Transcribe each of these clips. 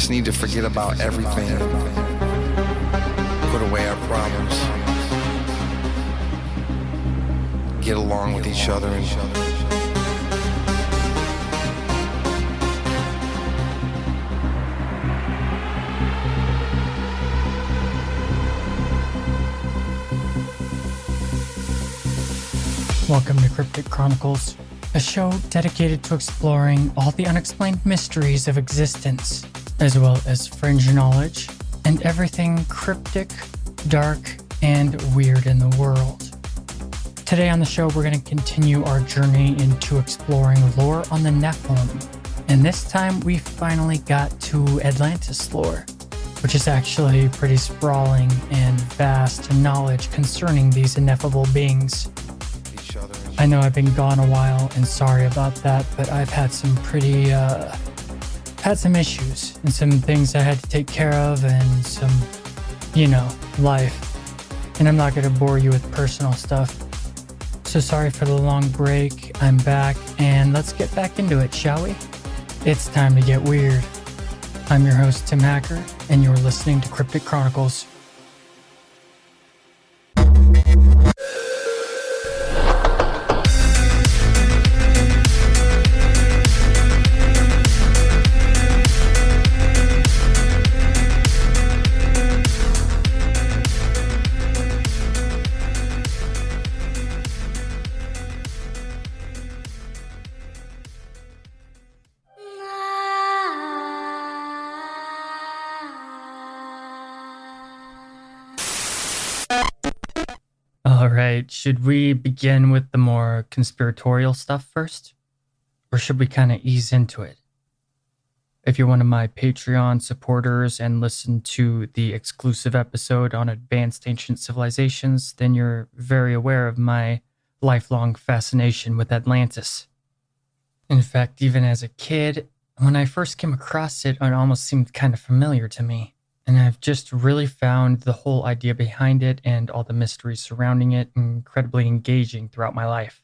just need to forget about everything, put away our problems, get along with each other and Welcome to Cryptic Chronicles, a show dedicated to exploring all the unexplained mysteries of existence, as well as fringe knowledge and everything cryptic, dark, and weird in the world. Today on the show, we're going to continue our journey into exploring lore on the Nephilim, and this time we finally got to Atlantis lore, which is actually pretty sprawling and vast knowledge concerning these ineffable beings. I know I've been gone a while, and sorry about that, but I've had some some issues and some things I had to take care of and some, life. And I'm not going to bore you with personal stuff. So sorry for the long break. I'm back, and let's get back into it, shall we? It's time to get weird. I'm your host, Tim Hacker, and you're listening to Cryptic Chronicles. Alright, should we begin with the more conspiratorial stuff first? Or should we kind of ease into it? If you're one of my Patreon supporters and listen to the exclusive episode on advanced ancient civilizations, then you're very aware of my lifelong fascination with Atlantis. In fact, even as a kid, when I first came across it, it almost seemed kind of familiar to me. And I've just really found the whole idea behind it and all the mysteries surrounding it incredibly engaging throughout my life.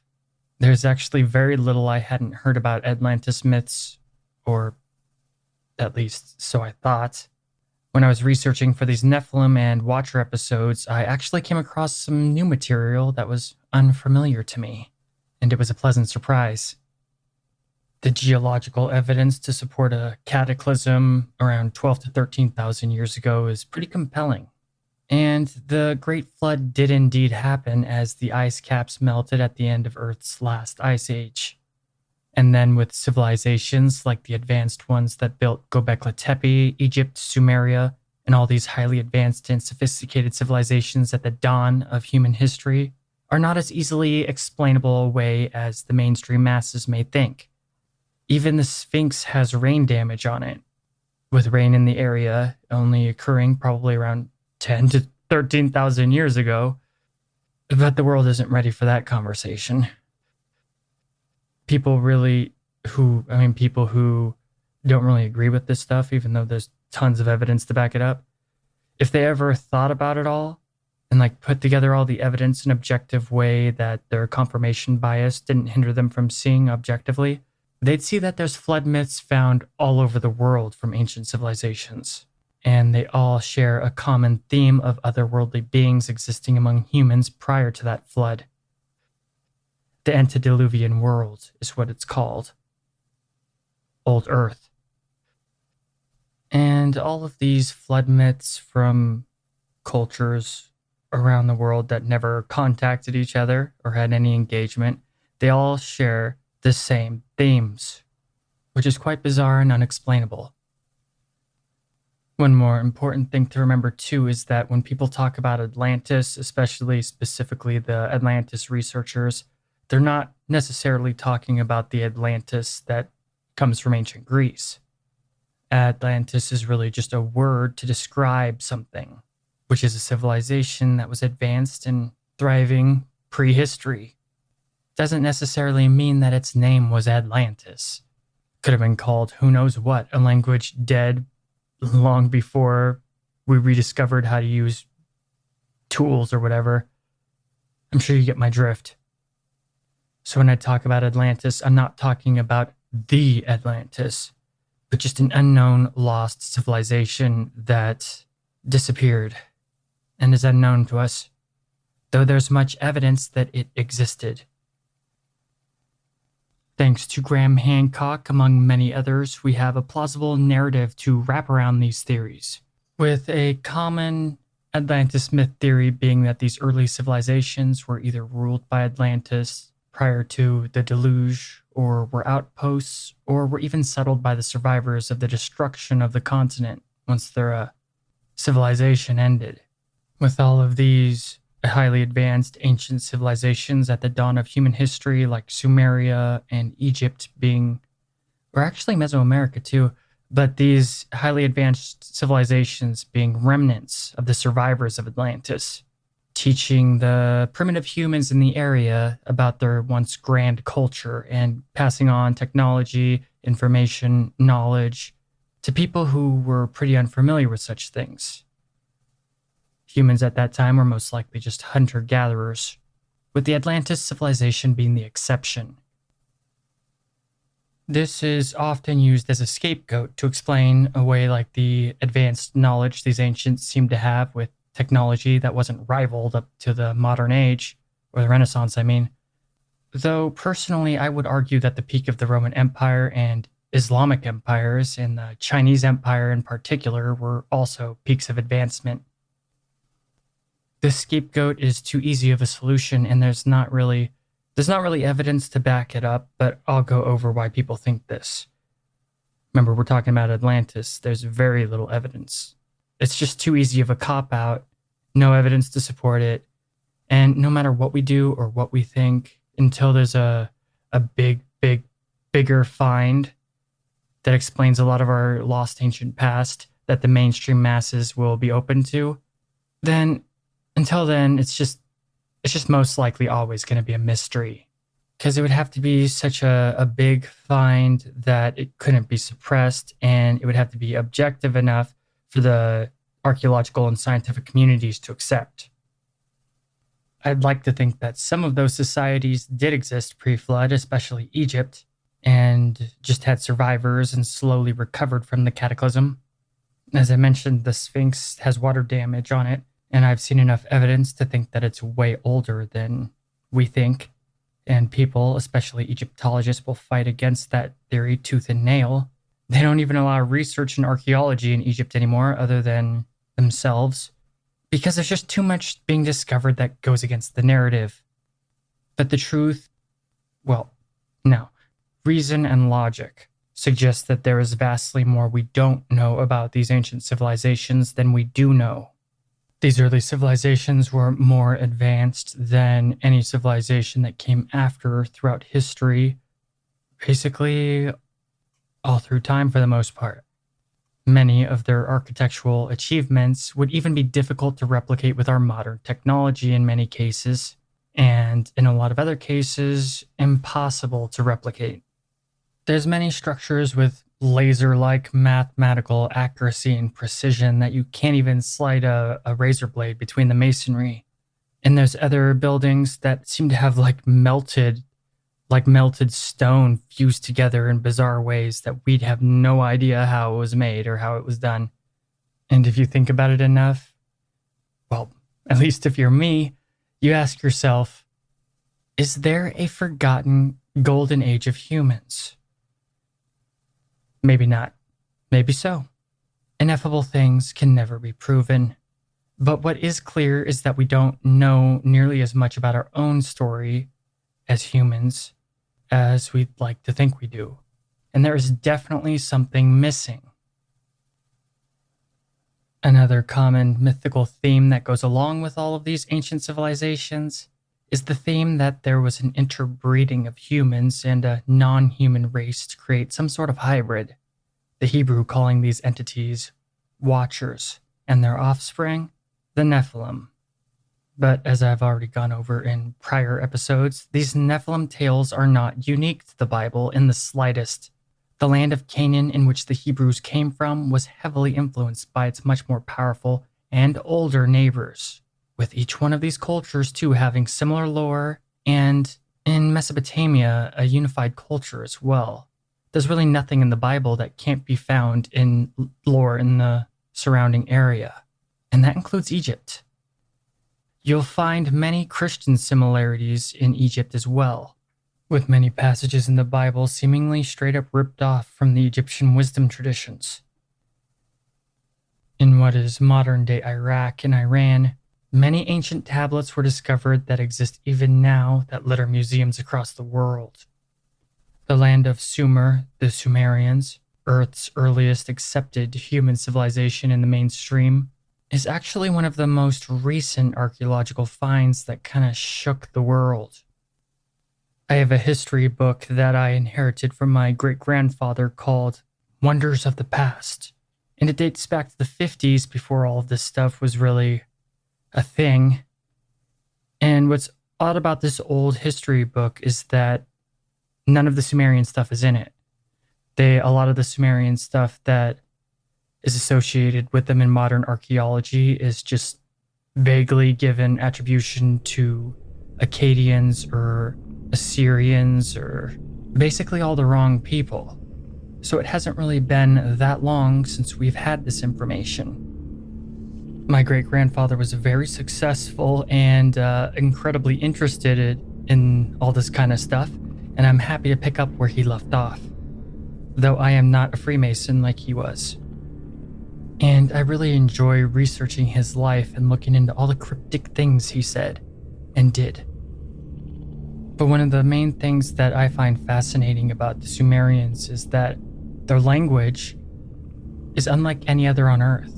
There's actually very little I hadn't heard about Atlantis myths, or at least so I thought. When I was researching for these Nephilim and Watcher episodes, I actually came across some new material that was unfamiliar to me, and it was a pleasant surprise. The geological evidence to support a cataclysm around 12 to 13,000 years ago is pretty compelling. And the Great Flood did indeed happen as the ice caps melted at the end of Earth's last ice age. And then with civilizations like the advanced ones that built Göbekli Tepe, Egypt, Sumeria, and all these highly advanced and sophisticated civilizations at the dawn of human history are not as easily explainable away as the mainstream masses may think. Even the Sphinx has rain damage on it, with rain in the area only occurring probably around 10 to 13,000 years ago. But the world isn't ready for that conversation. People who don't really agree with this stuff, even though there's tons of evidence to back it up, if they ever thought about it all and put together all the evidence in an objective way that their confirmation bias didn't hinder them from seeing objectively, they'd see that there's flood myths found all over the world from ancient civilizations, and they all share a common theme of otherworldly beings existing among humans prior to that flood. The antediluvian world is what it's called. Old Earth. And all of these flood myths from cultures around the world that never contacted each other or had any engagement, they all share the same themes, which is quite bizarre and unexplainable. One more important thing to remember too is that when people talk about Atlantis, specifically the Atlantis researchers, they're not necessarily talking about the Atlantis that comes from ancient Greece. Atlantis is really just a word to describe something, which is a civilization that was advanced and thriving prehistory. Doesn't necessarily mean that its name was Atlantis. Could have been called who knows what, a language dead long before we rediscovered how to use tools or whatever. I'm sure you get my drift. So when I talk about Atlantis, I'm not talking about the Atlantis. but just an unknown lost civilization that disappeared and is unknown to us, though there's much evidence that it existed. Thanks to Graham Hancock, among many others, we have a plausible narrative to wrap around these theories, with a common Atlantis myth theory being that these early civilizations were either ruled by Atlantis prior to the deluge, or were outposts, or were even settled by the survivors of the destruction of the continent once their civilization ended. With all of these highly advanced ancient civilizations at the dawn of human history, like Sumeria and Egypt or actually Mesoamerica too, but these highly advanced civilizations being remnants of the survivors of Atlantis, teaching the primitive humans in the area about their once grand culture and passing on technology, information, knowledge to people who were pretty unfamiliar with such things. Humans at that time were most likely just hunter-gatherers, with the Atlantis civilization being the exception. This is often used as a scapegoat to explain away like the advanced knowledge these ancients seemed to have with technology that wasn't rivaled up to the modern age, or the Renaissance, I mean. Though personally, I would argue that the peak of the Roman Empire and Islamic empires, and the Chinese Empire in particular, were also peaks of advancement. This scapegoat is too easy of a solution, and there's not really evidence to back it up, but I'll go over why people think this. Remember, we're talking about Atlantis. There's very little evidence. It's just too easy of a cop-out, no evidence to support it, and no matter what we do or what we think, until there's a bigger find that explains a lot of our lost ancient past that the mainstream masses will be open to, then until then, it's just most likely always going to be a mystery, because it would have to be such a big find that it couldn't be suppressed, and it would have to be objective enough for the archaeological and scientific communities to accept. I'd like to think that some of those societies did exist pre-flood, especially Egypt, and just had survivors and slowly recovered from the cataclysm. As I mentioned, the Sphinx has water damage on it, and I've seen enough evidence to think that it's way older than we think, and people, especially Egyptologists, will fight against that theory tooth and nail. They don't even allow research in archaeology in Egypt anymore other than themselves, because there's just too much being discovered that goes against the narrative. But the truth, well, no. Reason and logic suggest that there is vastly more we don't know about these ancient civilizations than we do know. These early civilizations were more advanced than any civilization that came after throughout history, basically all through time for the most part. Many of their architectural achievements would even be difficult to replicate with our modern technology in many cases, and in a lot of other cases, impossible to replicate. There's many structures with laser-like mathematical accuracy and precision that you can't even slide a razor blade between the masonry. And there's other buildings that seem to have melted stone fused together in bizarre ways that we'd have no idea how it was made or how it was done. And if you think about it enough, well, at least if you're me, you ask yourself, is there a forgotten golden age of humans? Maybe not. Maybe so. Ineffable things can never be proven. But what is clear is that we don't know nearly as much about our own story as humans as we'd like to think we do. And there is definitely something missing. Another common mythical theme that goes along with all of these ancient civilizations is the theme that there was an interbreeding of humans and a non-human race to create some sort of hybrid, the Hebrew calling these entities Watchers, and their offspring, the Nephilim. But as I've already gone over in prior episodes, these Nephilim tales are not unique to the Bible in the slightest. The land of Canaan in which the Hebrews came from was heavily influenced by its much more powerful and older neighbors, with each one of these cultures too having similar lore, and in Mesopotamia, a unified culture as well. There's really nothing in the Bible that can't be found in lore in the surrounding area, and that includes Egypt. You'll find many Christian similarities in Egypt as well, with many passages in the Bible seemingly straight up ripped off from the Egyptian wisdom traditions. In what is modern-day Iraq and Iran, many ancient tablets were discovered that exist even now that litter museums across the world. The land of Sumer, the Sumerians, Earth's earliest accepted human civilization in the mainstream, is actually one of the most recent archaeological finds that kind of shook the world. I have a history book that I inherited from my great-grandfather called Wonders of the Past, and it dates back to the 50s before all of this stuff was really a thing. And what's odd about this old history book is that none of the Sumerian stuff is in it. A lot of the Sumerian stuff that is associated with them in modern archaeology is just vaguely given attribution to Akkadians or Assyrians or basically all the wrong people. So it hasn't really been that long since we've had this information. My great-grandfather was very successful and incredibly interested in all this kind of stuff, and I'm happy to pick up where he left off, though I am not a Freemason like he was. And I really enjoy researching his life and looking into all the cryptic things he said and did. But one of the main things that I find fascinating about the Sumerians is that their language is unlike any other on Earth.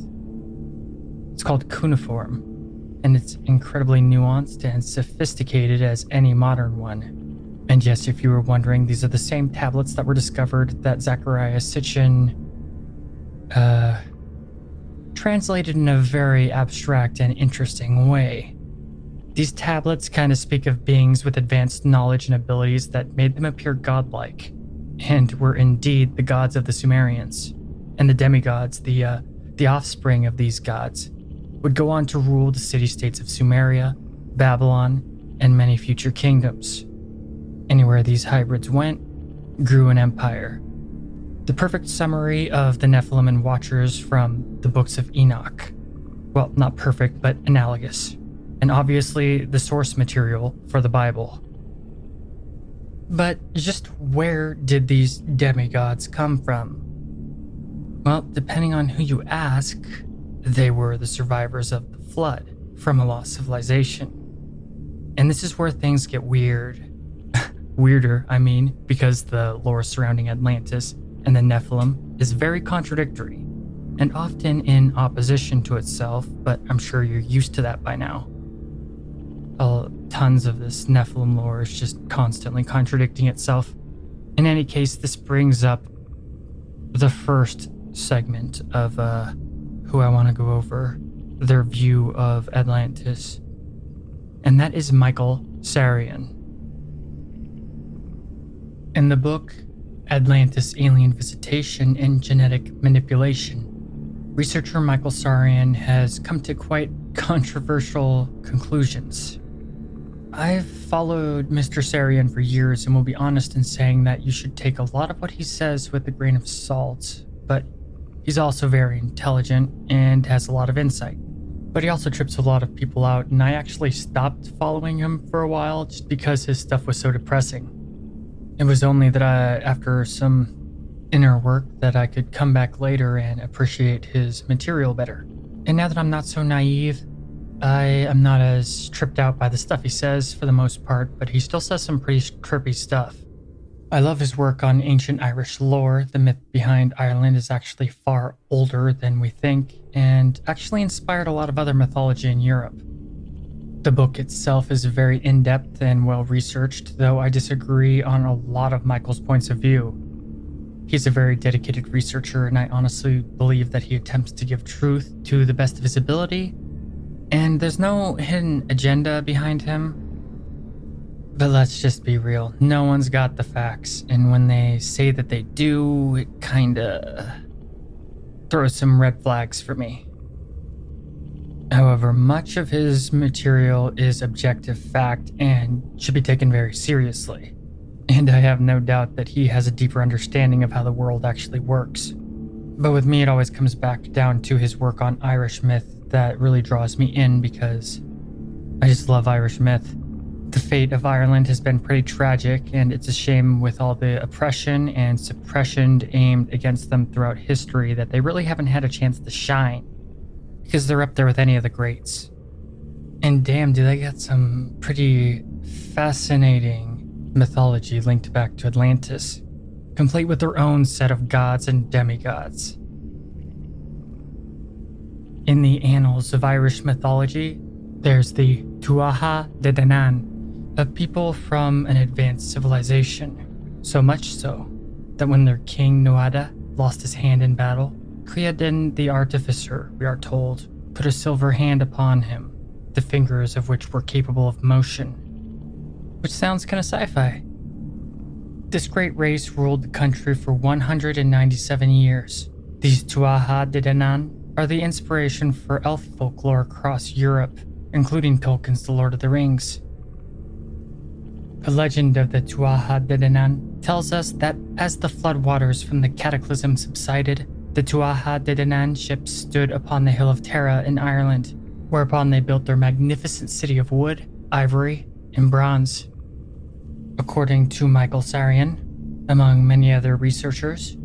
It's called cuneiform, and it's incredibly nuanced and sophisticated as any modern one. And yes, if you were wondering, these are the same tablets that were discovered that Zechariah Sitchin translated in a very abstract and interesting way. These tablets kind of speak of beings with advanced knowledge and abilities that made them appear godlike, and were indeed the gods of the Sumerians. And the demigods, the offspring of these gods, would go on to rule the city-states of Sumeria, Babylon, and many future kingdoms. Anywhere these hybrids went, grew an empire. The perfect summary of the Nephilim and Watchers from the books of Enoch. Well, not perfect, but analogous. And obviously the source material for the Bible. But just where did these demigods come from? Well, depending on who you ask, they were the survivors of the flood from a lost civilization. And this is where things get weird. Weirder, I mean, because the lore surrounding Atlantis and the Nephilim is very contradictory and often in opposition to itself, but I'm sure you're used to that by now. Tons of this Nephilim lore is just constantly contradicting itself. In any case, this brings up the first segment of who I want to go over, their view of Atlantis, and that is Michael Sarian. In the book Atlantis Alien Visitation and Genetic Manipulation, researcher Michael Sarian has come to quite controversial conclusions. I've followed Mr. Sarian for years and will be honest in saying that you should take a lot of what he says with a grain of salt, but he's also very intelligent and has a lot of insight. But he also trips a lot of people out, and I actually stopped following him for a while just because his stuff was so depressing. It was only that after some inner work that I could come back later and appreciate his material better. And now that I'm not so naive, I am not as tripped out by the stuff he says for the most part, but he still says some pretty trippy stuff. I love his work on ancient Irish lore. The myth behind Ireland is actually far older than we think, and actually inspired a lot of other mythology in Europe. The book itself is very in-depth and well-researched, though I disagree on a lot of Michael's points of view. He's a very dedicated researcher, and I honestly believe that he attempts to give truth to the best of his ability, and there's no hidden agenda behind him. But let's just be real, no one's got the facts, and when they say that they do, it kinda throws some red flags for me. However, much of his material is objective fact and should be taken very seriously. And I have no doubt that he has a deeper understanding of how the world actually works. But with me, it always comes back down to his work on Irish myth that really draws me in because I just love Irish myth. The fate of Ireland has been pretty tragic, and it's a shame with all the oppression and suppression aimed against them throughout history that they really haven't had a chance to shine, because they're up there with any of the greats. And damn, do they get some pretty fascinating mythology linked back to Atlantis, complete with their own set of gods and demigods. In the annals of Irish mythology, there's the Tuatha De Danann, a people from an advanced civilization, so much so that when their king Nuada lost his hand in battle, Creadin the artificer, we are told, put a silver hand upon him, the fingers of which were capable of motion. Which sounds kind of sci-fi. This great race ruled the country for 197 years. These Tuatha De Danann are the inspiration for elf folklore across Europe, including Tolkien's The Lord of the Rings. The legend of the Tuatha De Danann tells us that as the floodwaters from the cataclysm subsided, the Tuatha De Danann ships stood upon the hill of Tara in Ireland, whereupon they built their magnificent city of wood, ivory, and bronze. According to Michael Sarian, among many other researchers,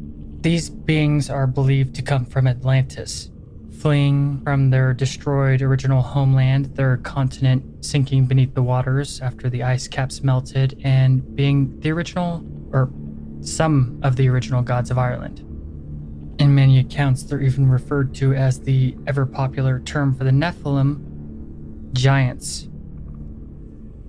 these beings are believed to come from Atlantis, fleeing from their destroyed original homeland, their continent sinking beneath the waters after the ice caps melted, and being the original, or some of the original gods of Ireland. In many accounts, they're even referred to as the ever-popular term for the Nephilim, giants.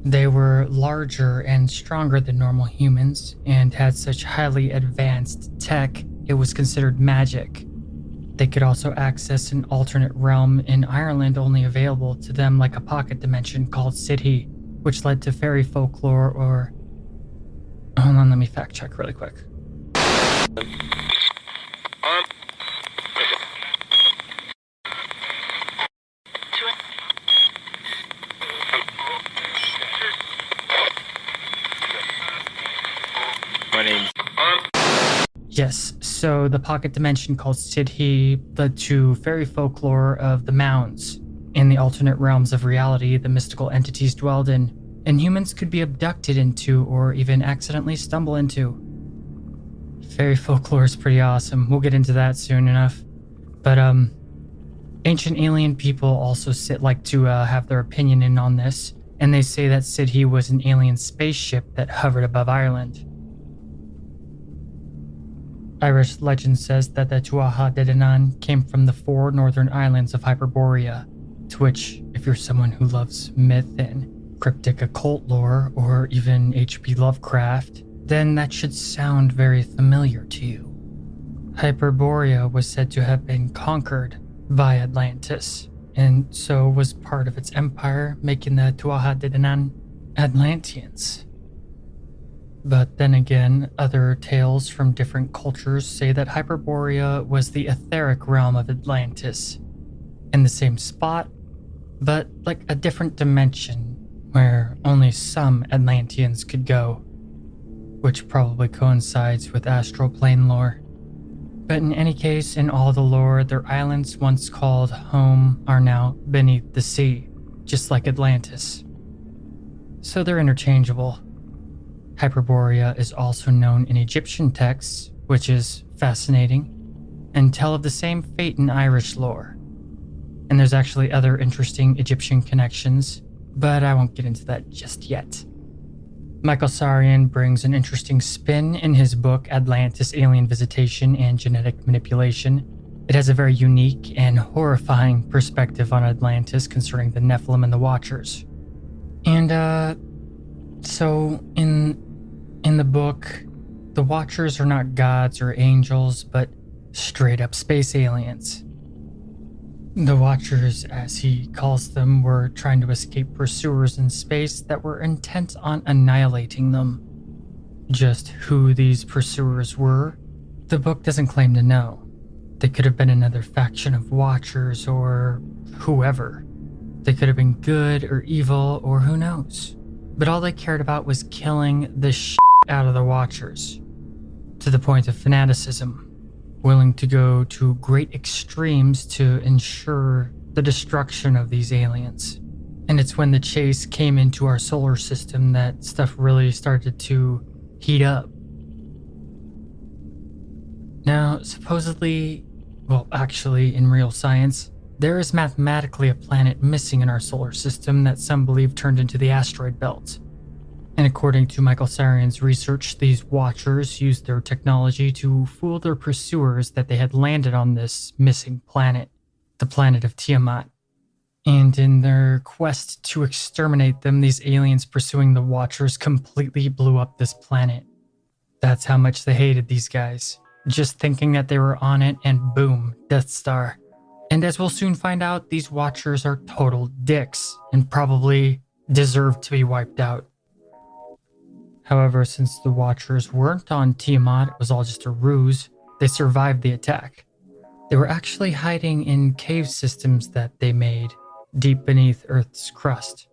They were larger and stronger than normal humans, and had such highly advanced tech, it was considered magic. They could also access an alternate realm in Ireland only available to them like a pocket dimension called Sidhi, which led to fairy folklore or... Hold on, let me fact check really quick. My name's... Yes, so the pocket dimension called Sidhi led to fairy folklore of the mounds and the alternate realms of reality the mystical entities dwelled in, and humans could be abducted into or even accidentally stumble into. Fairy folklore is pretty awesome. We'll get into that soon enough. But ancient alien people also like to have their opinion in on this, and they say that Sidhi was an alien spaceship that hovered above Ireland. Irish legend says that the Tuatha De Danann came from the 4 northern islands of Hyperborea, to which, if you're someone who loves myth and cryptic occult lore, or even H.P. Lovecraft, then that should sound very familiar to you. Hyperborea was said to have been conquered by Atlantis, and so was part of its empire, making the Tuatha De Danann Atlanteans. But then again, other tales from different cultures say that Hyperborea was the etheric realm of Atlantis, in the same spot, but like a different dimension where only some Atlanteans could go, which probably coincides with astral plane lore. But in any case, in all the lore, their islands once called home are now beneath the sea, just like Atlantis. So they're interchangeable. Hyperborea is also known in Egyptian texts, which is fascinating, and tell of the same fate in Irish lore. And there's actually other interesting Egyptian connections, but I won't get into that just yet. Michael Sarian brings an interesting spin in his book Atlantis Alien Visitation and Genetic Manipulation. It has a very unique and horrifying perspective on Atlantis concerning the Nephilim and the Watchers. And so in the book, the Watchers are not gods or angels, but straight up space aliens. The Watchers, as he calls them, were trying to escape pursuers in space that were intent on annihilating them. Just who these pursuers were, the book doesn't claim to know. They could have been another faction of Watchers or whoever. They could have been good or evil or who knows. But all they cared about was killing the shit out of the Watchers, to the point of fanaticism, willing to go to great extremes to ensure the destruction of these aliens. And it's when the chase came into our solar system that stuff really started to heat up. Now, supposedly, well, actually, in real science, there is mathematically a planet missing in our solar system that some believe turned into the asteroid belt. And according to Michael Sarian's research, these Watchers used their technology to fool their pursuers that they had landed on this missing planet, the planet of Tiamat. And in their quest to exterminate them, these aliens pursuing the Watchers completely blew up this planet. That's how much they hated these guys. Just thinking that they were on it, and boom, Death Star. And as we'll soon find out, these Watchers are total dicks and probably deserve to be wiped out. However, since the Watchers weren't on Tiamat, it was all just a ruse, they survived the attack. They were actually hiding in cave systems that they made deep beneath Earth's crust.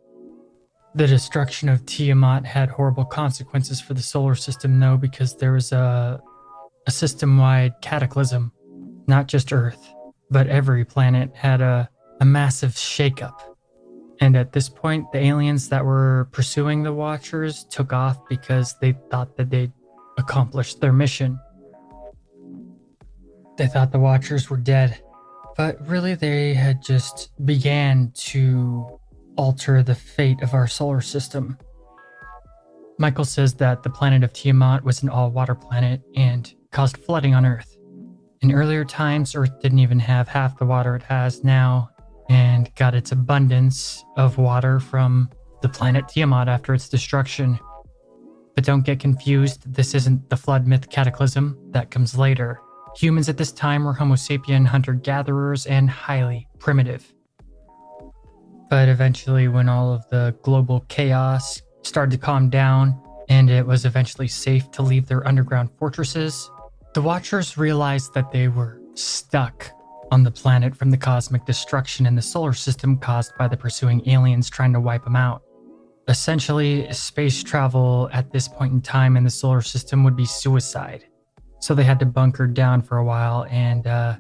The destruction of Tiamat had horrible consequences for the solar system, though, because there was a system-wide cataclysm. Not just Earth, but every planet had a massive shakeup. And at this point, the aliens that were pursuing the Watchers took off because they thought that they'd accomplished their mission. They thought the Watchers were dead, but really they had just began to alter the fate of our solar system. Michael says that the planet of Tiamat was an all-water planet and caused flooding on Earth. In earlier times, Earth didn't even have half the water it has now, and got its abundance of water from the planet Tiamat after its destruction. But don't get confused, this isn't the flood myth cataclysm, that comes later. Humans at this time were Homo sapien hunter-gatherers and highly primitive. But eventually, when all of the global chaos started to calm down, and it was eventually safe to leave their underground fortresses, the Watchers realized that they were stuck on the planet from the cosmic destruction in the solar system caused by the pursuing aliens trying to wipe them out. Essentially, space travel at this point in time in the solar system would be suicide. So they had to bunker down for a while, and a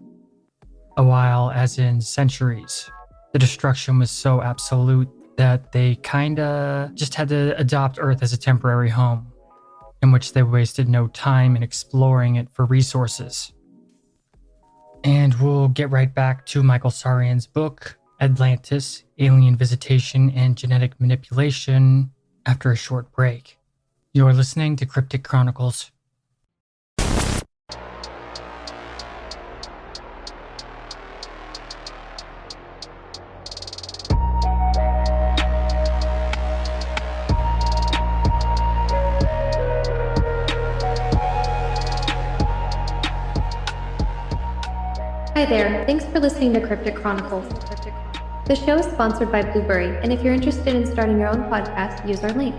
while as in centuries. The destruction was so absolute that they kinda just had to adopt Earth as a temporary home, in which they wasted no time in exploring it for resources. And we'll get right back to Michael Sarian's book, Atlantis, Alien Visitation and Genetic Manipulation, after a short break. You're listening to Cryptic Chronicles. Hi there, thanks for listening to Cryptic Chronicles. The show is sponsored by Blueberry, and if you're interested in starting your own podcast, use our link.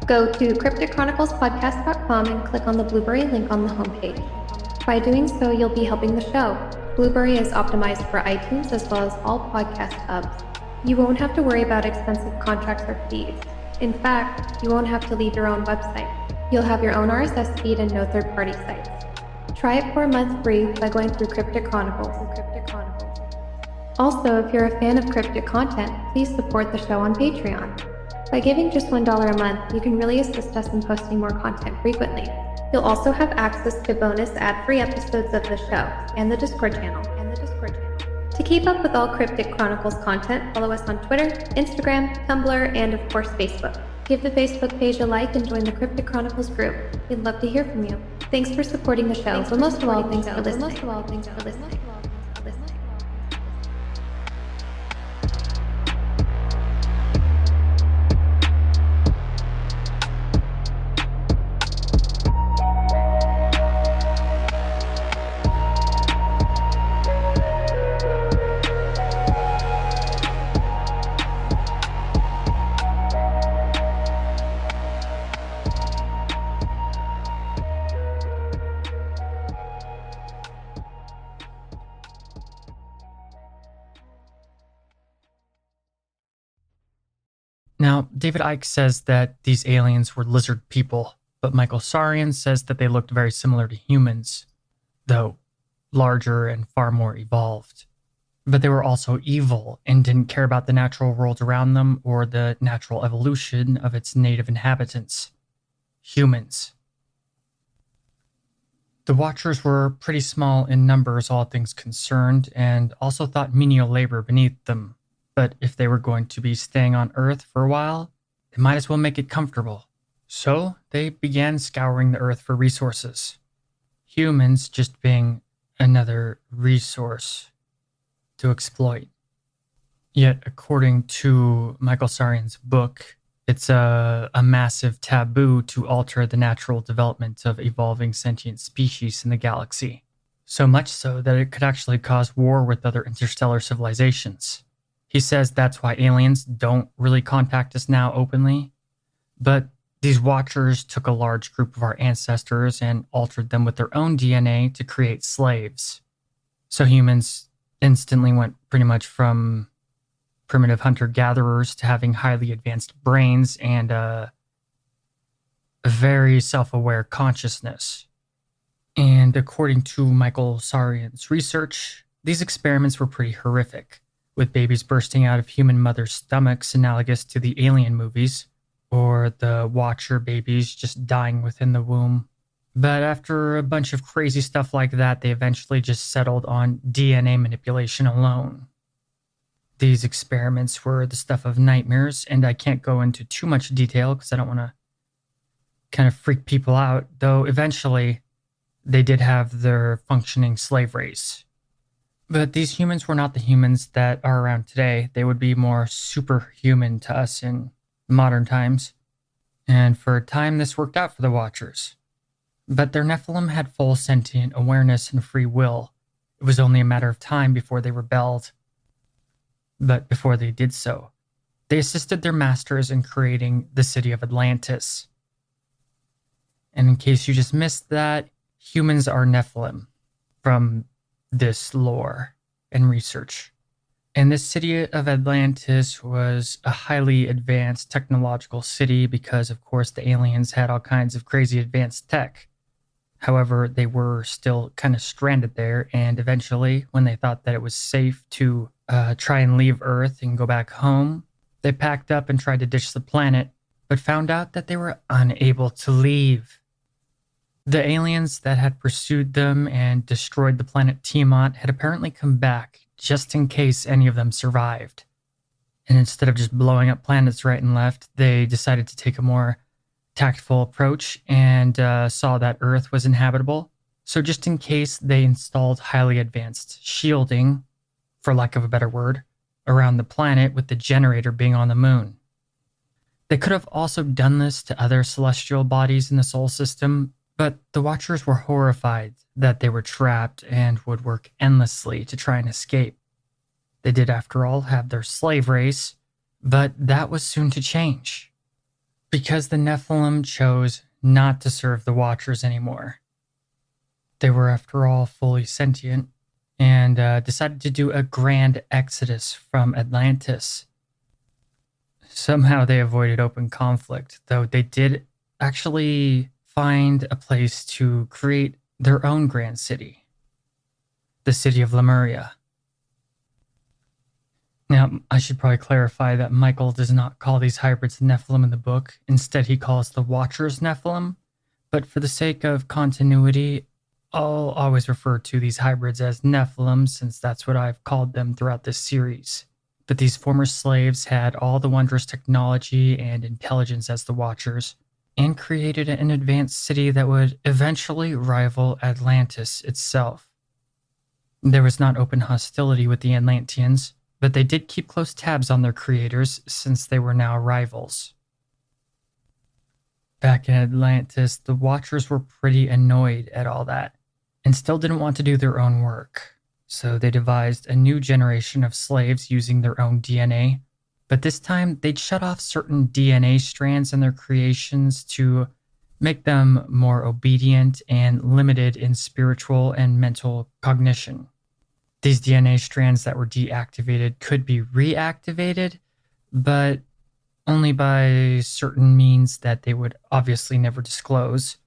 Go to crypticchroniclespodcast.com and click on the Blueberry link on the homepage. By doing so, you'll be helping the show. Blueberry is optimized for iTunes as well as all podcast hubs. You won't have to worry about expensive contracts or fees. In fact, you won't have to leave your own website. You'll have your own RSS feed and no third-party sites. Try it for a month free by going through Cryptic Chronicles. Also, if you're a fan of cryptic content, please support the show on Patreon. By giving just $1 a month, you can really assist us in posting more content frequently. You'll also have access to bonus ad-free episodes of the show and the Discord channel. To keep up with all Cryptic Chronicles content, follow us on Twitter, Instagram, Tumblr, and of course Facebook. Give the Facebook page a like and join the Cryptic Chronicles group. We'd love to hear from you. Thanks for supporting the show, but most of all, thanks for listening. Now, David Icke says that these aliens were lizard people, but Michael Sarian says that they looked very similar to humans, though larger and far more evolved. But they were also evil and didn't care about the natural world around them or the natural evolution of its native inhabitants, humans. The Watchers were pretty small in numbers, all things concerned, and also thought menial labor beneath them. But if they were going to be staying on Earth for a while, they might as well make it comfortable. So they began scouring the Earth for resources. Humans just being another resource to exploit. Yet, according to Michael Sarian's book, it's a massive taboo to alter the natural development of evolving sentient species in the galaxy. So much so that it could actually cause war with other interstellar civilizations. He says that's why aliens don't really contact us now openly, but these Watchers took a large group of our ancestors and altered them with their own DNA to create slaves. So humans instantly went pretty much from primitive hunter-gatherers to having highly advanced brains and a very self-aware consciousness. And according to Michael Sarian's research, these experiments were pretty horrific, with babies bursting out of human mothers' stomachs analogous to the Alien movies, or the Watcher babies just dying within the womb. But after a bunch of crazy stuff like that, they eventually just settled on DNA manipulation alone. These experiments were the stuff of nightmares, and I can't go into too much detail because I don't want to kind of freak people out, though eventually they did have their functioning slave race. But these humans were not the humans that are around today. They would be more superhuman to us in modern times. And for a time, this worked out for the Watchers. But their Nephilim had full sentient awareness and free will. It was only a matter of time before they rebelled. But before they did so, they assisted their masters in creating the city of Atlantis. And in case you just missed that, humans are Nephilim from this lore and research. And this city of Atlantis was a highly advanced technological city because, of course, the aliens had all kinds of crazy advanced tech. However, they were still kind of stranded there, and eventually, when they thought that it was safe to try and leave Earth and go back home, they packed up and tried to ditch the planet, but found out that they were unable to leave. The aliens that had pursued them and destroyed the planet Tiamat had apparently come back just in case any of them survived. And instead of just blowing up planets right and left, they decided to take a more tactful approach and saw that Earth was inhabitable. So just in case, they installed highly advanced shielding, for lack of a better word, around the planet, with the generator being on the moon. They could have also done this to other celestial bodies in the Sol system, but the Watchers were horrified that they were trapped and would work endlessly to try and escape. They did, after all, have their slave race, but that was soon to change, because the Nephilim chose not to serve the Watchers anymore. They were, after all, fully sentient, and decided to do a grand exodus from Atlantis. Somehow they avoided open conflict, though they did actually find a place to create their own grand city, the city of Lemuria. Now, I should probably clarify that Michael does not call these hybrids Nephilim in the book. Instead, he calls the Watchers Nephilim, but for the sake of continuity, I'll always refer to these hybrids as Nephilim, since that's what I've called them throughout this series. But these former slaves had all the wondrous technology and intelligence as the Watchers, and created an advanced city that would eventually rival Atlantis itself. There was not open hostility with the Atlanteans, but they did keep close tabs on their creators since they were now rivals. Back in Atlantis, the Watchers were pretty annoyed at all that, and still didn't want to do their own work, so they devised a new generation of slaves using their own DNA. But this time, they'd shut off certain DNA strands in their creations to make them more obedient and limited in spiritual and mental cognition. These DNA strands that were deactivated could be reactivated, but only by certain means that they would obviously never disclose.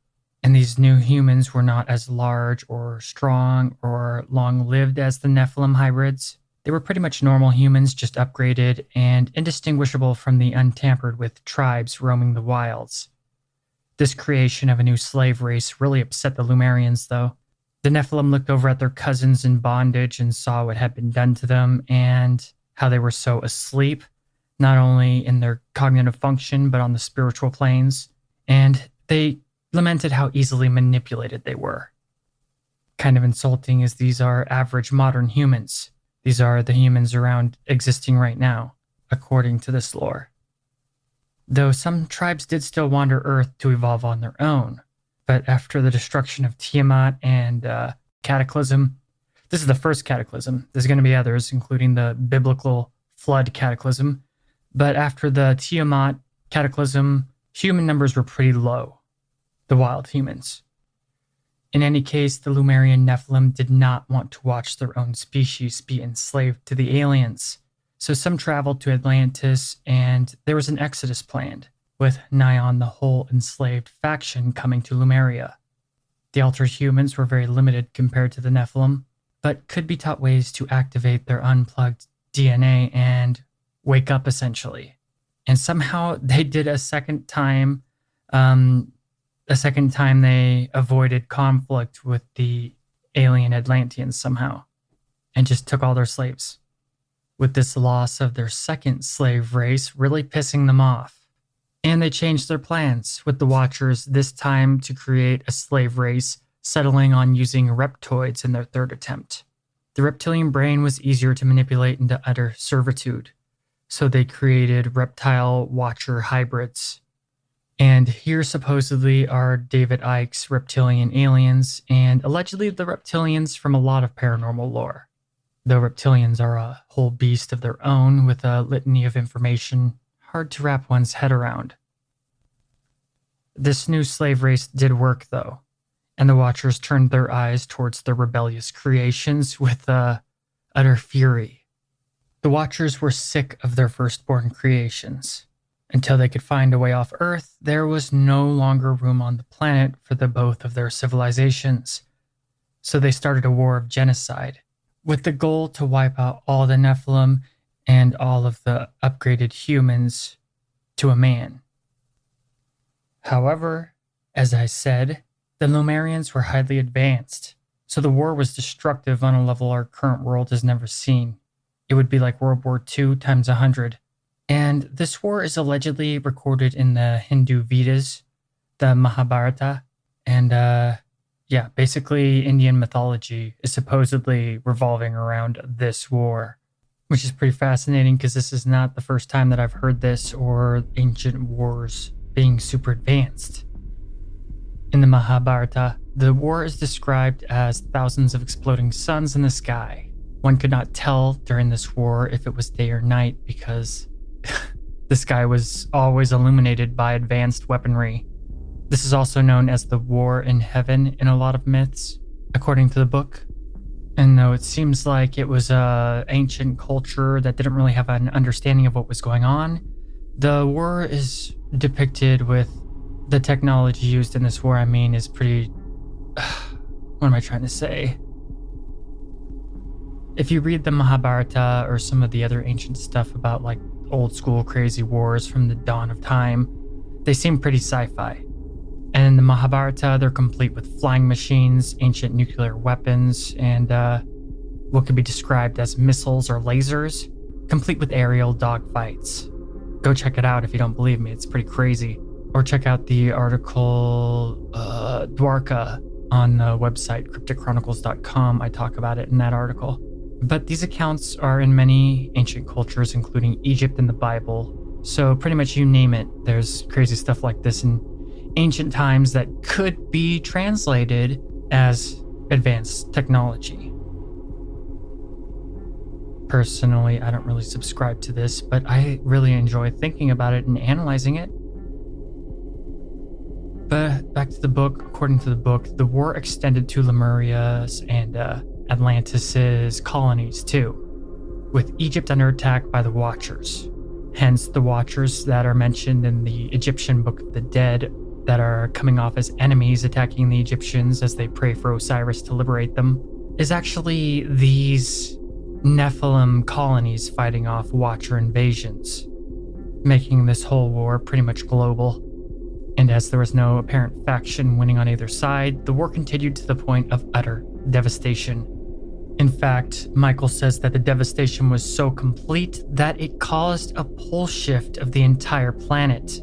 And these new humans were not as large or strong or long-lived as the Nephilim hybrids. They were pretty much normal humans, just upgraded and indistinguishable from the untampered with tribes roaming the wilds. This creation of a new slave race really upset the Lumerians, though. The Nephilim looked over at their cousins in bondage and saw what had been done to them and how they were so asleep, not only in their cognitive function, but on the spiritual planes. And they lamented how easily manipulated they were. Kind of insulting, as these are average modern humans. These are the humans around existing right now, according to this lore. Though some tribes did still wander Earth to evolve on their own. But after the destruction of Tiamat and Cataclysm, this is the first Cataclysm. There's going to be others, including the biblical flood Cataclysm. But after the Tiamat Cataclysm, human numbers were pretty low. The wild humans. In any case, the Lumerian Nephilim did not want to watch their own species be enslaved to the aliens. So some traveled to Atlantis, and there was an exodus planned, with nigh on the whole enslaved faction coming to Lumeria. The altered humans were very limited compared to the Nephilim, but could be taught ways to activate their unplugged DNA and wake up, essentially. And somehow they did a second time they avoided conflict with the alien Atlanteans somehow, and just took all their slaves. With this loss of their second slave race really pissing them off. And they changed their plans, with the Watchers this time to create a slave race, settling on using reptoids in their third attempt. The reptilian brain was easier to manipulate into utter servitude, so they created reptile Watcher hybrids. And here supposedly are David Icke's reptilian aliens, and allegedly the reptilians from a lot of paranormal lore. Though reptilians are a whole beast of their own with a litany of information hard to wrap one's head around. This new slave race did work, though, and the Watchers turned their eyes towards their rebellious creations with utter fury. The Watchers were sick of their firstborn creations. Until they could find a way off Earth, there was no longer room on the planet for the both of their civilizations. So they started a war of genocide, with the goal to wipe out all the Nephilim and all of the upgraded humans to a man. However, as I said, the Lumerians were highly advanced, so the war was destructive on a level our current world has never seen. It would be like World War II times 100. And this war is allegedly recorded in the Hindu Vedas, the Mahabharata, and basically Indian mythology is supposedly revolving around this war, which is pretty fascinating because this is not the first time that I've heard this or ancient wars being super advanced. In the Mahabharata, the war is described as thousands of exploding suns in the sky. One could not tell during this war if it was day or night because the sky was always illuminated by advanced weaponry. This is also known as the War in Heaven in a lot of myths, according to the book. And though it seems like it was an ancient culture that didn't really have an understanding of what was going on, the war is depicted with the technology used in this war, is pretty... what am I trying to say? If you read the Mahabharata or some of the other ancient stuff about like old school crazy wars from the dawn of time, they seem pretty sci-fi. And in the Mahabharata, they're complete with flying machines, ancient nuclear weapons, and what could be described as missiles or lasers, complete with aerial dogfights. Go check it out if you don't believe me, it's pretty crazy. Or check out the article Dwarka on the website crypticchronicles.com. I talk about it in that article. But these accounts are in many ancient cultures, including Egypt and the Bible. So pretty much you name it, there's crazy stuff like this in ancient times that could be translated as advanced technology. Personally, I don't really subscribe to this, but I really enjoy thinking about it and analyzing it. But back to the book. According to the book, the war extended to Lemuria's and Atlantis's colonies too, with Egypt under attack by the Watchers. Hence the Watchers that are mentioned in the Egyptian Book of the Dead that are coming off as enemies attacking the Egyptians as they pray for Osiris to liberate them is actually these Nephilim colonies fighting off Watcher invasions, making this whole war pretty much global. And as there was no apparent faction winning on either side, the war continued to the point of utter devastation. In fact, Michael says that the devastation was so complete that it caused a pole shift of the entire planet.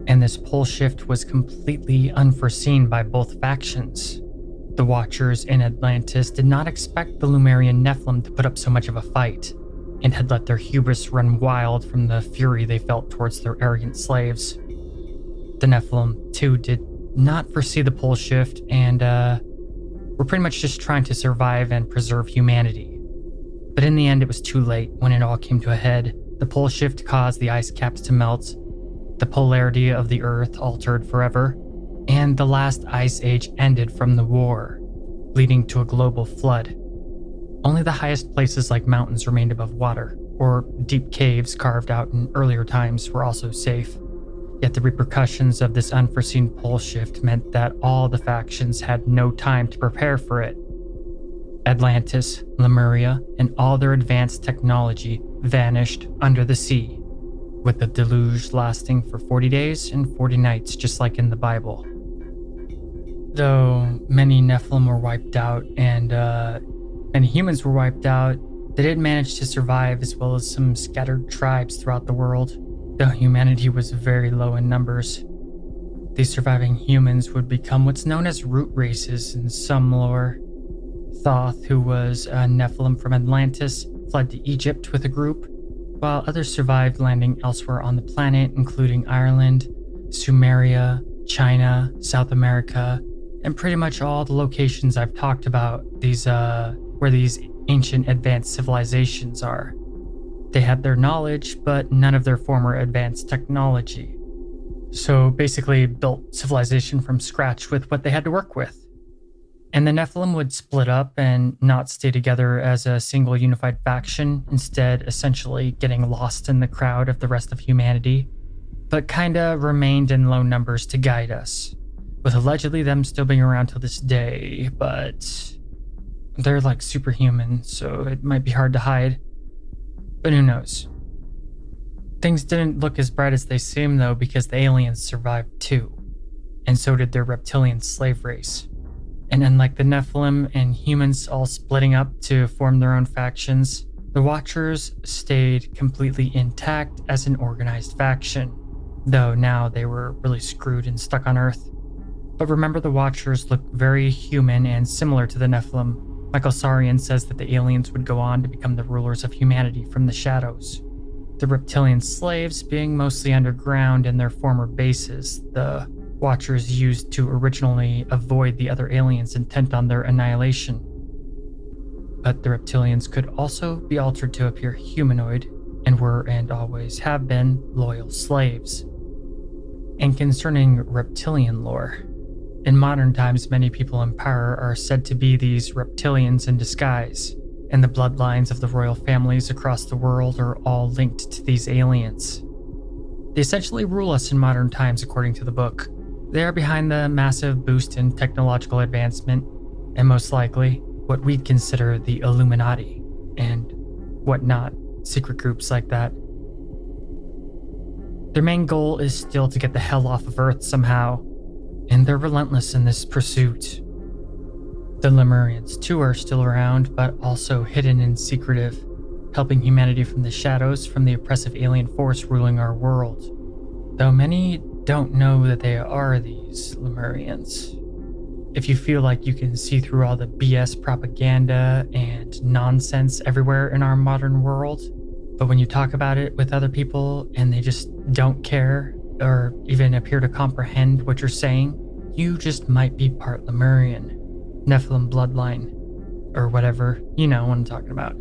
And this pole shift was completely unforeseen by both factions. The Watchers in Atlantis did not expect the Lemurian Nephilim to put up so much of a fight, and had let their hubris run wild from the fury they felt towards their arrogant slaves. The Nephilim, too, did not foresee the pole shift and were pretty much just trying to survive and preserve humanity. But in the end, it was too late when it all came to a head. The pole shift caused the ice caps to melt, the polarity of the Earth altered forever, and the last ice age ended from the war, leading to a global flood. Only the highest places like mountains remained above water, or deep caves carved out in earlier times were also safe. Yet the repercussions of this unforeseen pole shift meant that all the factions had no time to prepare for it. Atlantis, Lemuria, and all their advanced technology vanished under the sea, with the deluge lasting for 40 days and 40 nights, just like in the Bible. Though many Nephilim were wiped out and many humans were wiped out, they did manage to survive, as well as some scattered tribes throughout the world, though humanity was very low in numbers. These surviving humans would become what's known as root races in some lore. Thoth, who was a Nephilim from Atlantis, fled to Egypt with a group, while others survived, landing elsewhere on the planet, including Ireland, Sumeria, China, South America, and pretty much all the locations I've talked about, where these ancient advanced civilizations are. They had their knowledge, but none of their former advanced technology. So basically built civilization from scratch with what they had to work with. And the Nephilim would split up and not stay together as a single unified faction, instead essentially getting lost in the crowd of the rest of humanity, but kinda remained in low numbers to guide us, with allegedly them still being around till this day, but they're like superhuman, so it might be hard to hide. But who knows? Things didn't look as bright as they seemed, though, because the aliens survived too, and so did their reptilian slave race. And unlike the Nephilim and humans all splitting up to form their own factions, the Watchers stayed completely intact as an organized faction, though now they were really screwed and stuck on Earth. But remember, the Watchers look very human and similar to the Nephilim. Michael Sarian says that the aliens would go on to become the rulers of humanity from the shadows, the reptilian slaves being mostly underground in their former bases, the Watchers used to originally avoid the other aliens intent on their annihilation. But the reptilians could also be altered to appear humanoid, and were and always have been loyal slaves. And concerning reptilian lore, in modern times many people in power are said to be these reptilians in disguise, and the bloodlines of the royal families across the world are all linked to these aliens. They essentially rule us in modern times according to the book. They are behind the massive boost in technological advancement, and most likely what we'd consider the Illuminati, and whatnot, secret groups like that. Their main goal is still to get the hell off of Earth somehow, and they're relentless in this pursuit. The Lemurians too are still around, but also hidden and secretive, helping humanity from the shadows from the oppressive alien force ruling our world. Though many don't know that they are these Lemurians. If you feel like you can see through all the BS propaganda and nonsense everywhere in our modern world, but when you talk about it with other people and they just don't care or even appear to comprehend what you're saying, you just might be part Lemurian, Nephilim bloodline, or whatever, you know what I'm talking about.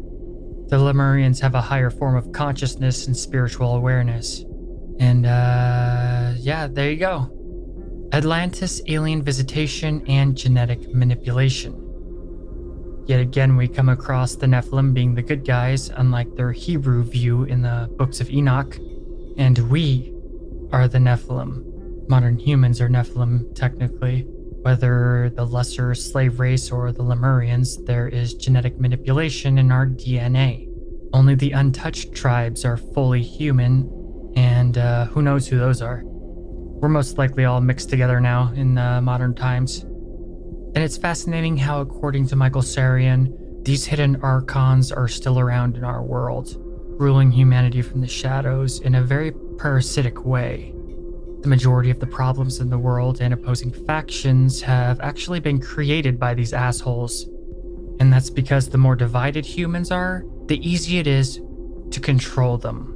The Lemurians have a higher form of consciousness and spiritual awareness. And yeah, there you go. Atlantis, alien visitation, and genetic manipulation. Yet again, we come across the Nephilim being the good guys, unlike their Hebrew view in the books of Enoch. And we are the Nephilim. Modern humans are Nephilim, technically. Whether the lesser slave race or the Lemurians, there is genetic manipulation in our DNA. Only the untouched tribes are fully human, and who knows who those are. We're most likely all mixed together now in modern times. And it's fascinating how, according to Michael Sarian, these hidden archons are still around in our world, ruling humanity from the shadows in a very parasitic way. The majority of the problems in the world and opposing factions have actually been created by these assholes. And that's because the more divided humans are, the easier it is to control them.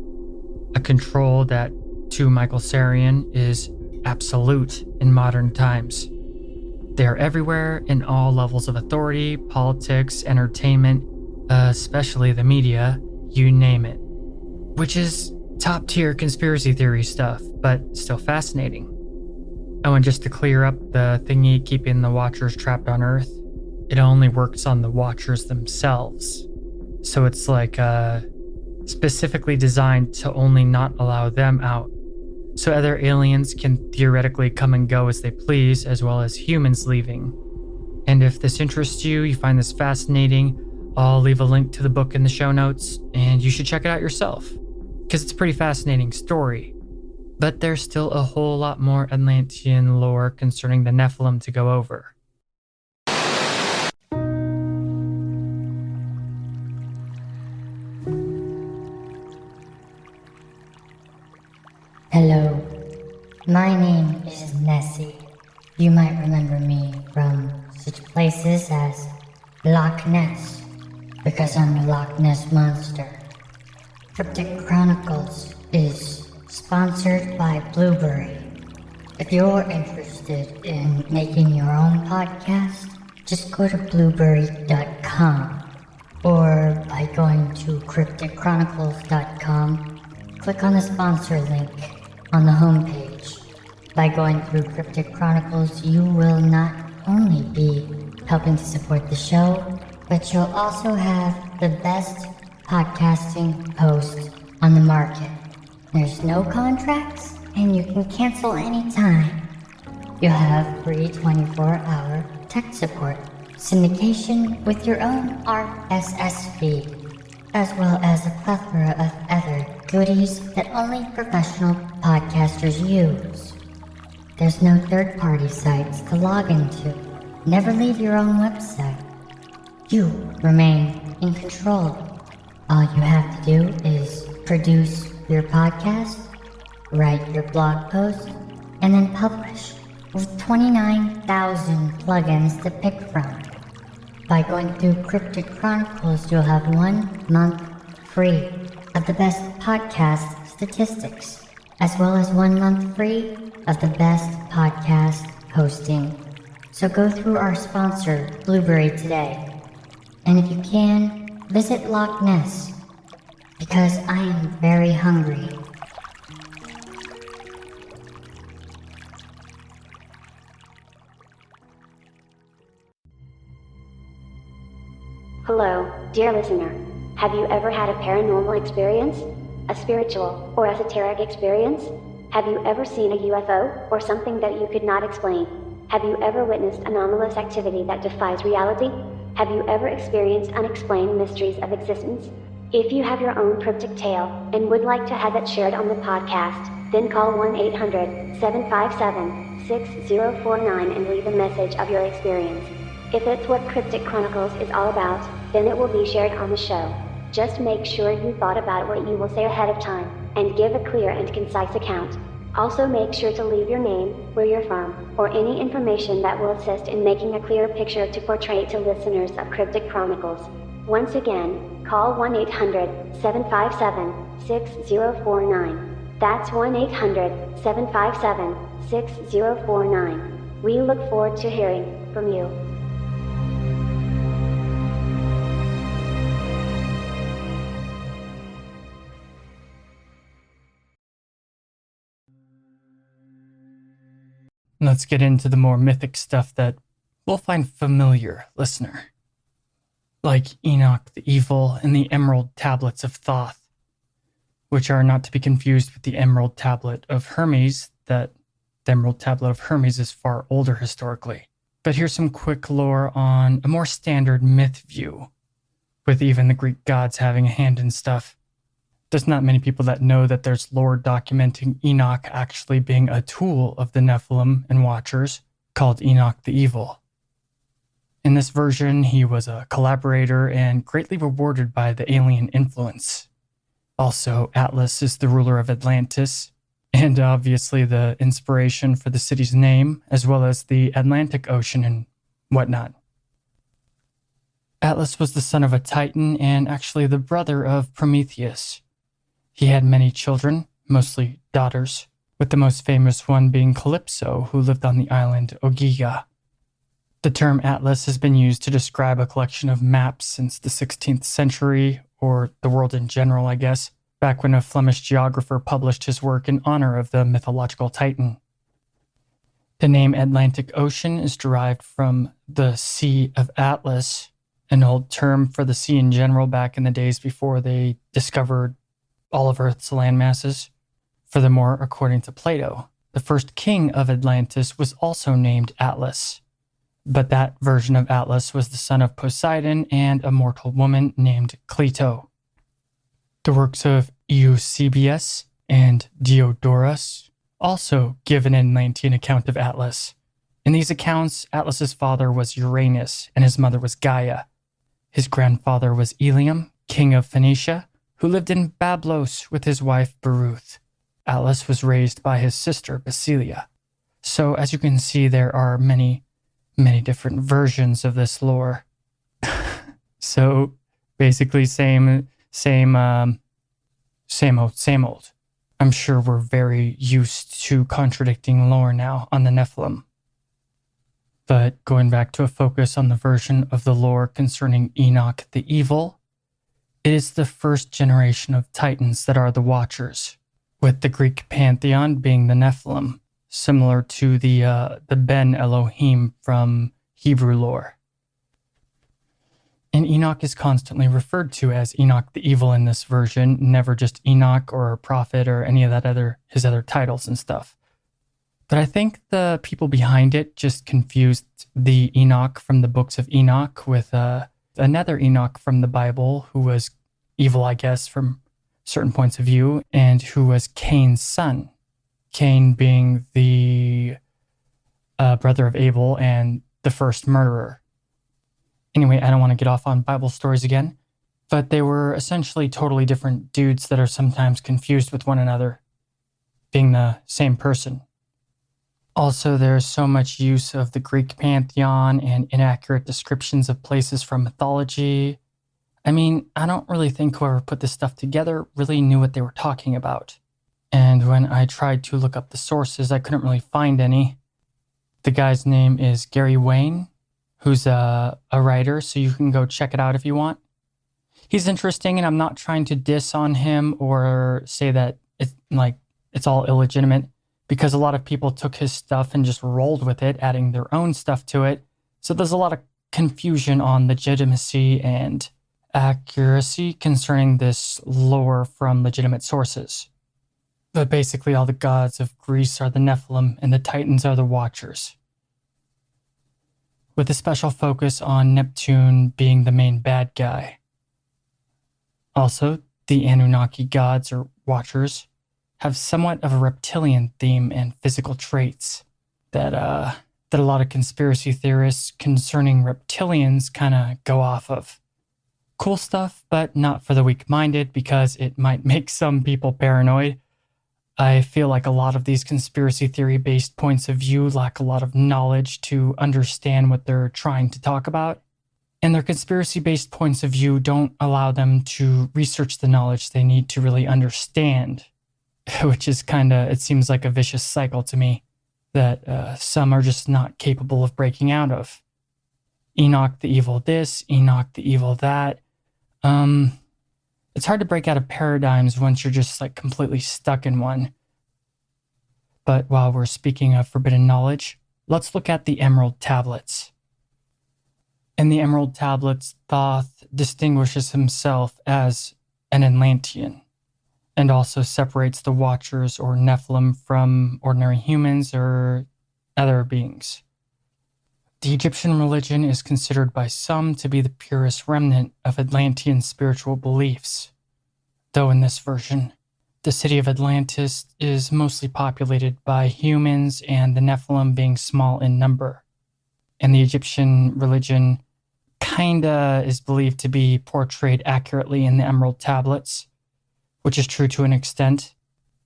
A control that, to Michael Sarian, is absolute in modern times. They are everywhere in all levels of authority, politics, entertainment, especially the media, you name it. Which is top tier conspiracy theory stuff, but still fascinating. Oh, and just to clear up the thingy keeping the Watchers trapped on Earth, it only works on the Watchers themselves. So it's like specifically designed to only not allow them out. So other aliens can theoretically come and go as they please, as well as humans leaving. And if this interests you, you find this fascinating, I'll leave a link to the book in the show notes, and you should check it out yourself, because it's a pretty fascinating story. But there's still a whole lot more Atlantean lore concerning the Nephilim to go over. Hello, my name is Nessie. You might remember me from such places as Loch Ness, because I'm the Loch Ness Monster. Cryptic Chronicles is sponsored by Blueberry. If you're interested in making your own podcast, just go to blueberry.com, or by going to crypticchronicles.com, click on the sponsor link on the homepage. By going through Cryptic Chronicles, you will not only be helping to support the show, but you'll also have the best podcasting host on the market. There's no contracts, and you can cancel anytime. You'll have free 24-hour tech support, syndication with your own RSS feed, as well as a plethora of other goodies that only professional podcasters use. There's no third-party sites to log into. Never leave your own website. You remain in control. All you have to do is produce your podcast, write your blog post, and then publish with 29,000 plugins to pick from. By going through Cryptic Chronicles, you'll have 1 month free of the best podcast statistics, as well as 1 month free of the best podcast hosting. So go through our sponsor, Blueberry, today. And if you can, visit Loch Ness, because I am very hungry. Hello, dear listener. Have you ever had a paranormal experience? A spiritual or esoteric experience? Have you ever seen a UFO or something that you could not explain? Have you ever witnessed anomalous activity that defies reality? Have you ever experienced unexplained mysteries of existence? If you have your own cryptic tale and would like to have it shared on the podcast, then call 1-800-757-6049 and leave a message of your experience. If it's what Cryptic Chronicles is all about, then it will be shared on the show. Just make sure you thought about what you will say ahead of time, and give a clear and concise account. Also make sure to leave your name, where you're from, or any information that will assist in making a clear picture to portray to listeners of Cryptic Chronicles. Once again, call 1-800-757-6049. That's 1-800-757-6049. We look forward to hearing from you. Let's get into the more mythic stuff that we'll find familiar, listener. like Enoch the Evil and the Emerald Tablets of Thoth, which are not to be confused with the Emerald Tablet of Hermes, that the Emerald Tablet of Hermes is far older historically. But here's some quick lore on a more standard myth view, with even the Greek gods having a hand in stuff. There's not many people that know that there's lore documenting Enoch actually being a tool of the Nephilim and Watchers, called Enoch the Evil. In this version, he was a collaborator and greatly rewarded by the alien influence. Also, Atlas is the ruler of Atlantis, and obviously the inspiration for the city's name, as well as the Atlantic Ocean and whatnot. Atlas was the son of a Titan and actually the brother of Prometheus. He had many children, mostly daughters, with the most famous one being Calypso, who lived on the island Ogygia. The term Atlas has been used to describe a collection of maps since the 16th century, or the world in general, I guess, back when a Flemish geographer published his work in honor of the mythological Titan. The name Atlantic Ocean is derived from the Sea of Atlas, an old term for the sea in general back in the days before they discovered all of Earth's landmasses. Furthermore, according to Plato, the first king of Atlantis was also named Atlas, but that version of Atlas was the son of Poseidon and a mortal woman named Cleito. The works of Eusebius and Diodorus also give an Atlantean account of Atlas. In these accounts, Atlas's father was Uranus and his mother was Gaia. His grandfather was Ilium, king of Phoenicia, who lived in Bablos with his wife Beruth. Atlas was raised by his sister Basilia. So as you can see, there are many different versions of this lore. So basically same old. I'm sure we're very used to contradicting lore now on the Nephilim. But going back to a focus on the version of the lore concerning Enoch the Evil, it is the first generation of Titans that are the Watchers, with the Greek pantheon being the Nephilim, similar to the Ben Elohim from Hebrew lore. And Enoch is constantly referred to as Enoch the Evil in this version, never just Enoch or Prophet or any of his other titles and stuff. But I think the people behind it just confused the Enoch from the books of Enoch with another Enoch from the Bible who was evil, I guess, from certain points of view, and who was Cain's son. Cain being the brother of Abel and the first murderer. Anyway, I don't want to get off on Bible stories again, but they were essentially totally different dudes that are sometimes confused with one another, being the same person. Also, there's so much use of the Greek pantheon and inaccurate descriptions of places from mythology. I mean, I don't really think whoever put this stuff together really knew what they were talking about. And when I tried to look up the sources, I couldn't really find any. The guy's name is Gary Wayne, who's a writer, so you can go check it out if you want. He's interesting, and I'm not trying to diss on him or say that it's all illegitimate, because a lot of people took his stuff and just rolled with it, adding their own stuff to it. So there's a lot of confusion on legitimacy and accuracy concerning this lore from legitimate sources. But basically all the gods of Greece are the Nephilim and the Titans are the Watchers, with a special focus on Neptune being the main bad guy. Also, the Anunnaki gods or Watchers have somewhat of a reptilian theme and physical traits that a lot of conspiracy theorists concerning reptilians kind of go off of. Cool stuff, but not for the weak-minded, because it might make some people paranoid. I feel like a lot of these conspiracy theory-based points of view lack a lot of knowledge to understand what they're trying to talk about, and their conspiracy-based points of view don't allow them to research the knowledge they need to really understand, which is it seems like a vicious cycle to me that some are just not capable of breaking out of. Enoch the Evil this, Enoch the Evil that. It's hard to break out of paradigms once you're just completely stuck in one. But while we're speaking of forbidden knowledge, let's look at the Emerald Tablets. In the Emerald Tablets, Thoth distinguishes himself as an Atlantean and also separates the Watchers or Nephilim from ordinary humans or other beings. The Egyptian religion is considered by some to be the purest remnant of Atlantean spiritual beliefs, though in this version, the city of Atlantis is mostly populated by humans and the Nephilim being small in number. And the Egyptian religion kinda is believed to be portrayed accurately in the Emerald Tablets, which is true to an extent,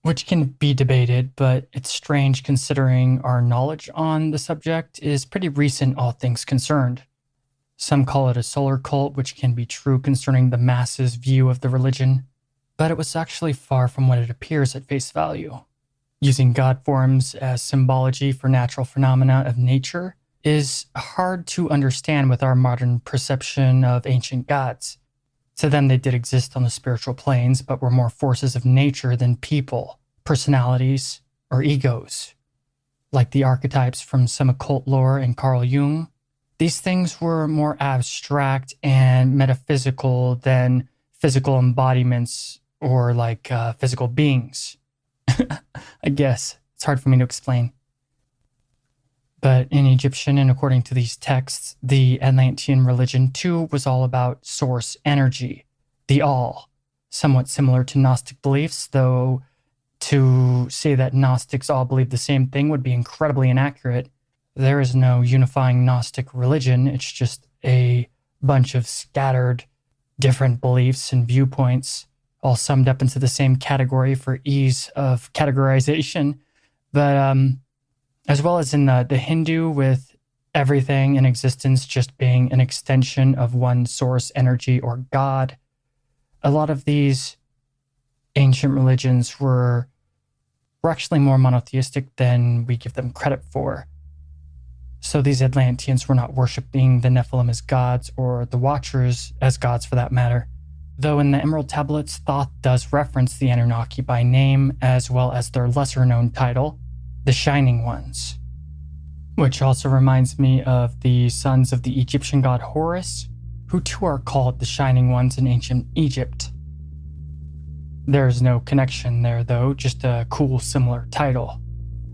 which can be debated, but it's strange considering our knowledge on the subject is pretty recent, all things concerned. Some call it a solar cult, which can be true concerning the masses' view of the religion, but it was actually far from what it appears at face value. Using god forms as symbology for natural phenomena of nature is hard to understand with our modern perception of ancient gods. To them, they did exist on the spiritual planes, but were more forces of nature than people, personalities, or egos. Like the archetypes from some occult lore and Carl Jung, these things were more abstract and metaphysical than physical embodiments or like physical beings. I guess. It's hard for me to explain. But in Egyptian, and according to these texts, the Atlantean religion too was all about source energy, the all, somewhat similar to Gnostic beliefs, though to say that Gnostics all believe the same thing would be incredibly inaccurate. There is no unifying Gnostic religion, it's just a bunch of scattered different beliefs and viewpoints, all summed up into the same category for ease of categorization. But as well as in the Hindu, with everything in existence just being an extension of one source energy or God, a lot of these ancient religions were actually more monotheistic than we give them credit for. So these Atlanteans were not worshipping the Nephilim as gods or the Watchers as gods for that matter. Though in the Emerald Tablets, Thoth does reference the Anunnaki by name as well as their lesser known title, the Shining Ones, which also reminds me of the sons of the Egyptian god Horus, who too are called the Shining Ones in ancient Egypt. There's no connection there though, just a cool similar title.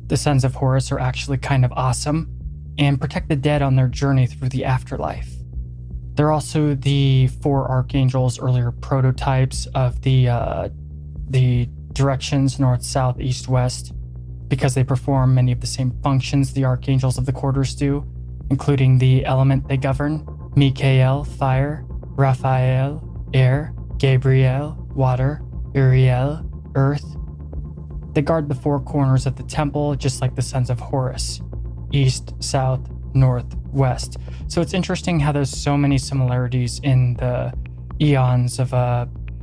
The sons of Horus are actually kind of awesome and protect the dead on their journey through the afterlife. They're also the 4 archangels, earlier prototypes of the directions north, south, east, west, because they perform many of the same functions the archangels of the quarters do, including the element they govern: Mikael, fire; Raphael, air; Gabriel, water; Uriel, earth. They guard the 4 corners of the temple, just like the sons of Horus: east, south, north, west. So it's interesting how there's so many similarities in the eons of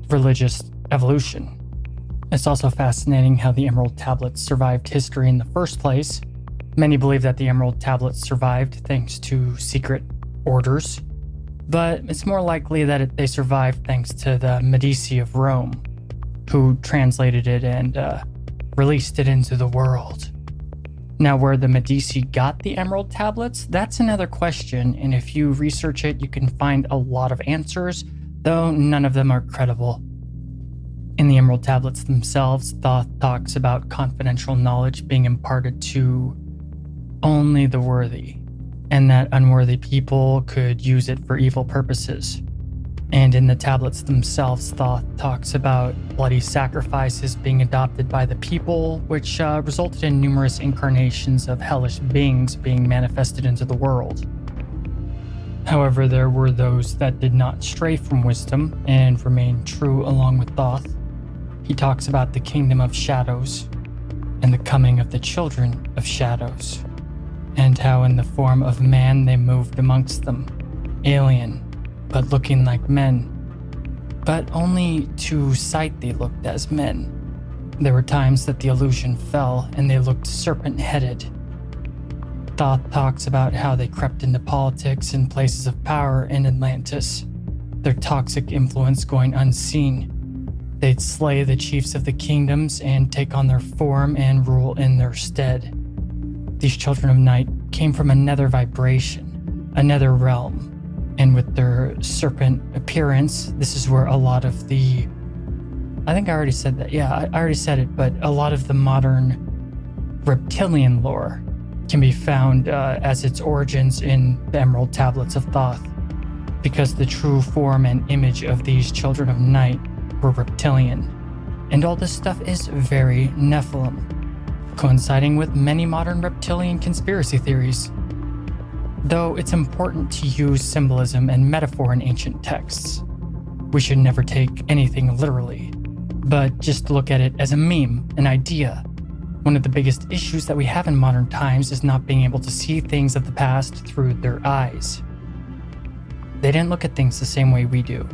religious evolution. It's also fascinating how the Emerald Tablets survived history in the first place. Many believe that the Emerald Tablets survived thanks to secret orders, but it's more likely that they survived thanks to the Medici of Rome, who translated it and released it into the world. Now, where the Medici got the Emerald Tablets, that's another question, and if you research it, you can find a lot of answers, though none of them are credible. In the Emerald Tablets themselves, Thoth talks about confidential knowledge being imparted to only the worthy, and that unworthy people could use it for evil purposes. And in the tablets themselves, Thoth talks about bloody sacrifices being adopted by the people, which resulted in numerous incarnations of hellish beings being manifested into the world. However, there were those that did not stray from wisdom and remained true along with Thoth. He talks about the kingdom of shadows and the coming of the children of shadows, and how in the form of man they moved amongst them, alien, but looking like men, but only to sight they looked as men. There were times that the illusion fell and they looked serpent-headed. Thoth talks about how they crept into politics and places of power in Atlantis, their toxic influence going unseen. They'd slay the chiefs of the kingdoms and take on their form and rule in their stead. These children of night came from another vibration, another realm, and with their serpent appearance, this is where a lot of the... I think I already said that. Yeah, I already said it, but a lot of the modern reptilian lore can be found as its origins in the Emerald Tablets of Thoth, because the true form and image of these children of night were reptilian. And all this stuff is very Nephilim, coinciding with many modern reptilian conspiracy theories. Though it's important to use symbolism and metaphor in ancient texts, we should never take anything literally, but just look at it as a meme, an idea. One of the biggest issues that we have in modern times is not being able to see things of the past through their eyes. They didn't look at things the same way we do.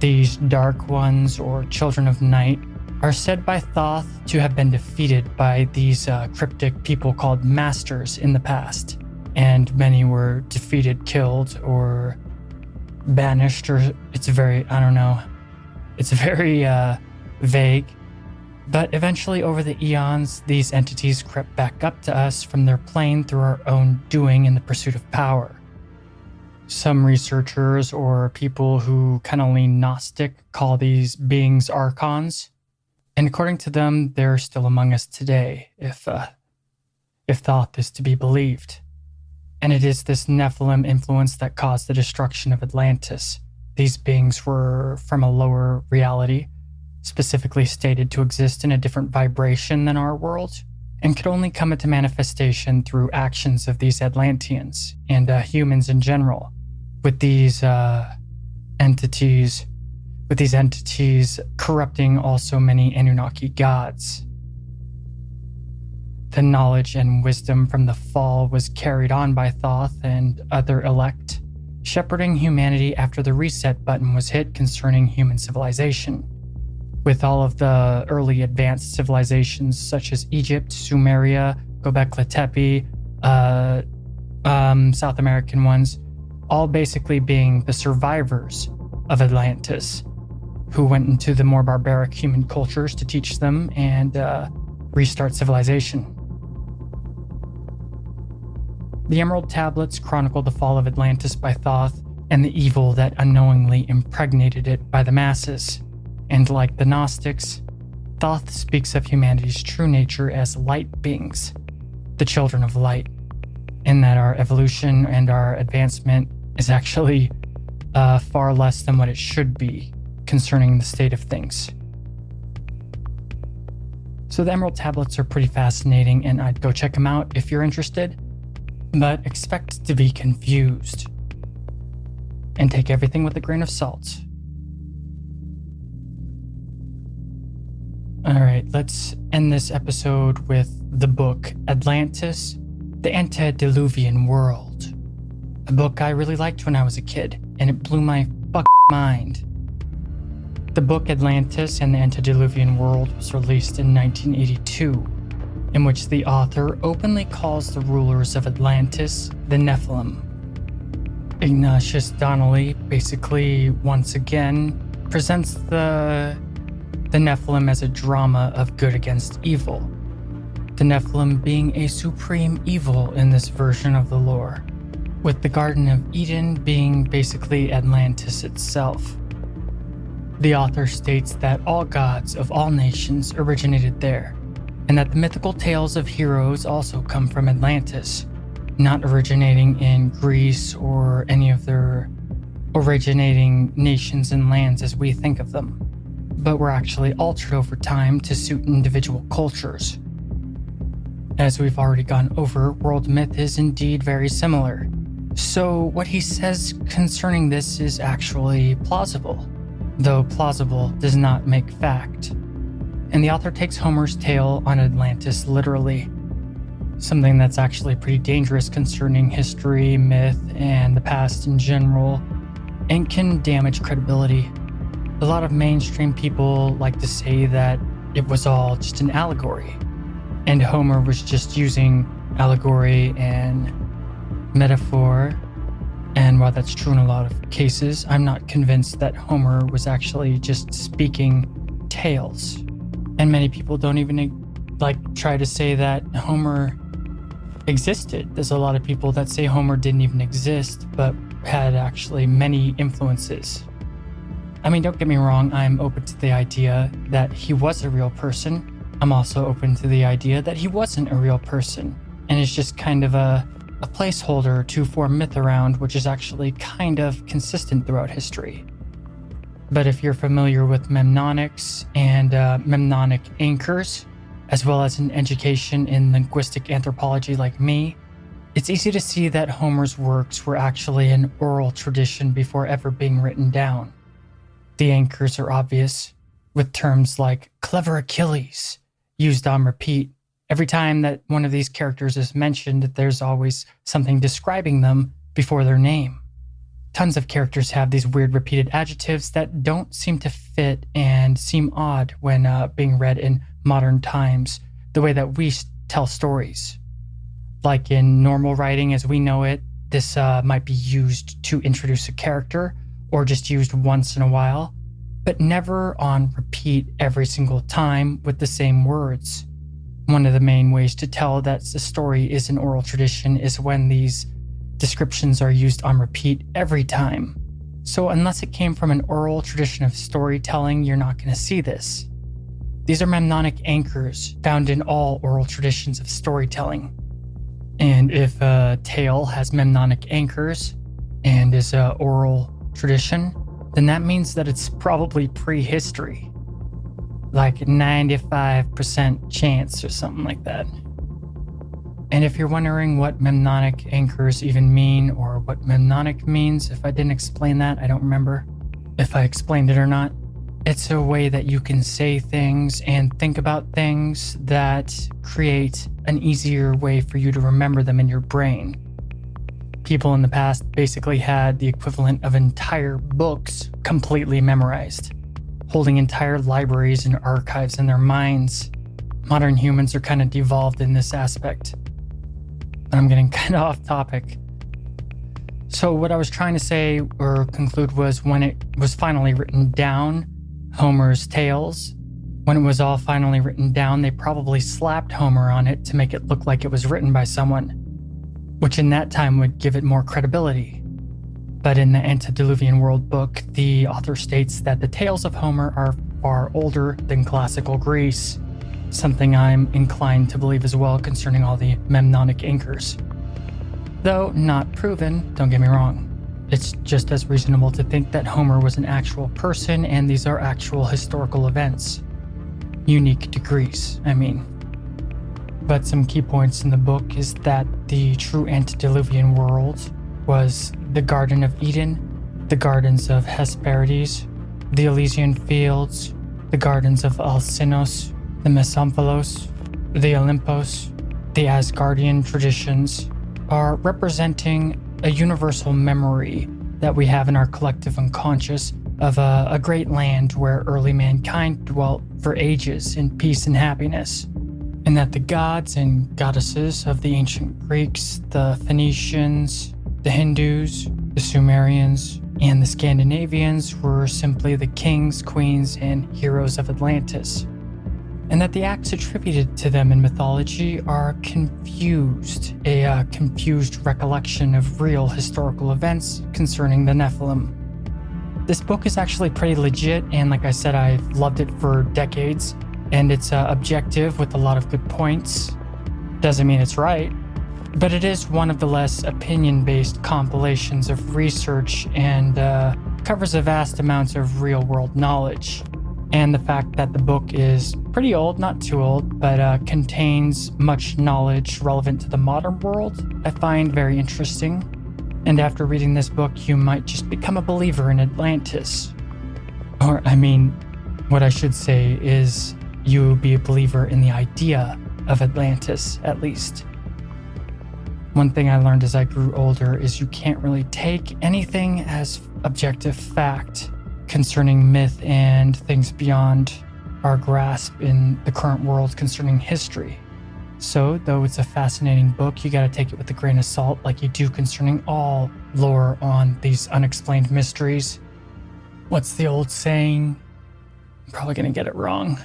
These dark ones, or children of night, are said by Thoth to have been defeated by these cryptic people called masters in the past, and many were defeated, killed, or banished, or it's very vague. But eventually, over the eons, these entities crept back up to us from their plane through our own doing in the pursuit of power. Some researchers or people who kind of lean Gnostic call these beings archons, and according to them, they're still among us today, if Thoth is to be believed. And it is this Nephilim influence that caused the destruction of Atlantis. These beings were from a lower reality, specifically stated to exist in a different vibration than our world, and could only come into manifestation through actions of these Atlanteans and humans in general. With these entities corrupting also many Anunnaki gods. The knowledge and wisdom from the fall was carried on by Thoth and other elect, shepherding humanity after the reset button was hit concerning human civilization. With all of the early advanced civilizations such as Egypt, Sumeria, Göbekli Tepe, South American ones, all basically being the survivors of Atlantis, who went into the more barbaric human cultures to teach them and restart civilization. The Emerald Tablets chronicle the fall of Atlantis by Thoth and the evil that unknowingly impregnated it by the masses. And like the Gnostics, Thoth speaks of humanity's true nature as light beings, the children of light, and that our evolution and our advancement is actually far less than what it should be concerning the state of things. So the Emerald Tablets are pretty fascinating, and I'd go check them out if you're interested, but expect to be confused and take everything with a grain of salt. Alright, let's end this episode with the book Atlantis, the Antediluvian World. A book I really liked when I was a kid, and it blew my fucking mind. The book Atlantis and the Antediluvian World was released in 1982, in which the author openly calls the rulers of Atlantis the Nephilim. Ignatius Donnelly basically, once again, presents the Nephilim as a drama of good against evil, the Nephilim being a supreme evil in this version of the lore, with the Garden of Eden being basically Atlantis itself. The author states that all gods of all nations originated there, and that the mythical tales of heroes also come from Atlantis, not originating in Greece or any of their originating nations and lands as we think of them, but were actually altered over time to suit individual cultures. As we've already gone over, world myth is indeed very similar. So what he says concerning this is actually plausible, though plausible does not make fact. And the author takes Homer's tale on Atlantis literally, something that's actually pretty dangerous concerning history, myth, and the past in general, and can damage credibility. A lot of mainstream people like to say that it was all just an allegory, and Homer was just using allegory and metaphor. And while that's true in a lot of cases, I'm not convinced that Homer was actually just speaking tales. And many people don't even try to say that Homer existed. There's a lot of people that say Homer didn't even exist, but had actually many influences. I mean, don't get me wrong, I'm open to the idea that he was a real person. I'm also open to the idea that he wasn't a real person, and is just kind of a placeholder to form myth around, which is actually kind of consistent throughout history. But if you're familiar with mnemonics and mnemonic anchors, as well as an education in linguistic anthropology like me, it's easy to see that Homer's works were actually an oral tradition before ever being written down. The anchors are obvious, with terms like clever Achilles used on repeat. Every time that one of these characters is mentioned, there's always something describing them before their name. Tons of characters have these weird repeated adjectives that don't seem to fit and seem odd when being read in modern times, the way that we tell stories. Like in normal writing as we know it, this might be used to introduce a character, or just used once in a while, but never on repeat every single time with the same words. One of the main ways to tell that the story is an oral tradition is when these descriptions are used on repeat every time. So unless it came from an oral tradition of storytelling, you're not going to see this. These are mnemonic anchors found in all oral traditions of storytelling. And if a tale has mnemonic anchors and is an oral tradition, then that means that it's probably prehistory. Like 95% chance or something like that. And if you're wondering what mnemonic anchors even mean, or what mnemonic means, if I didn't explain that, I don't remember if I explained it or not. It's a way that you can say things and think about things that create an easier way for you to remember them in your brain. People in the past basically had the equivalent of entire books completely memorized, holding entire libraries and archives in their minds. Modern humans are kind of devolved in this aspect. But I'm getting kind of off topic. So what I was trying to say or conclude was, when it was finally written down, Homer's tales, when it was all finally written down, they probably slapped Homer on it to make it look like it was written by someone, which in that time would give it more credibility. But in the Antediluvian World book, the author states that the tales of Homer are far older than classical Greece, something I'm inclined to believe as well concerning all the mnemonic anchors. Though not proven, don't get me wrong. It's just as reasonable to think that Homer was an actual person and these are actual historical events. Unique to Greece, I mean. But some key points in the book is that the true antediluvian world was the Garden of Eden, the Gardens of Hesperides, the Elysian Fields, the Gardens of Alcinous, the Mesomphalos, the Olympos. The Asgardian traditions are representing a universal memory that we have in our collective unconscious of a great land where early mankind dwelt for ages in peace and happiness. And that the gods and goddesses of the ancient Greeks, the Phoenicians, the Hindus, the Sumerians, and the Scandinavians were simply the kings, queens, and heroes of Atlantis. And that the acts attributed to them in mythology are confused, a confused recollection of real historical events concerning the Nephilim. This book is actually pretty legit, and like I said, I've loved it for decades. And it's objective with a lot of good points. Doesn't mean it's right, but it is one of the less opinion-based compilations of research and covers a vast amounts of real-world knowledge. And the fact that the book is pretty old, not too old, but contains much knowledge relevant to the modern world, I find very interesting. And after reading this book, you might just become a believer in Atlantis. Or, I mean, what I should say is, you will be a believer in the idea of Atlantis, at least. One thing I learned as I grew older is you can't really take anything as objective fact concerning myth and things beyond our grasp in the current world concerning history. So, though it's a fascinating book, you gotta take it with a grain of salt like you do concerning all lore on these unexplained mysteries. What's the old saying? I'm probably gonna get it wrong.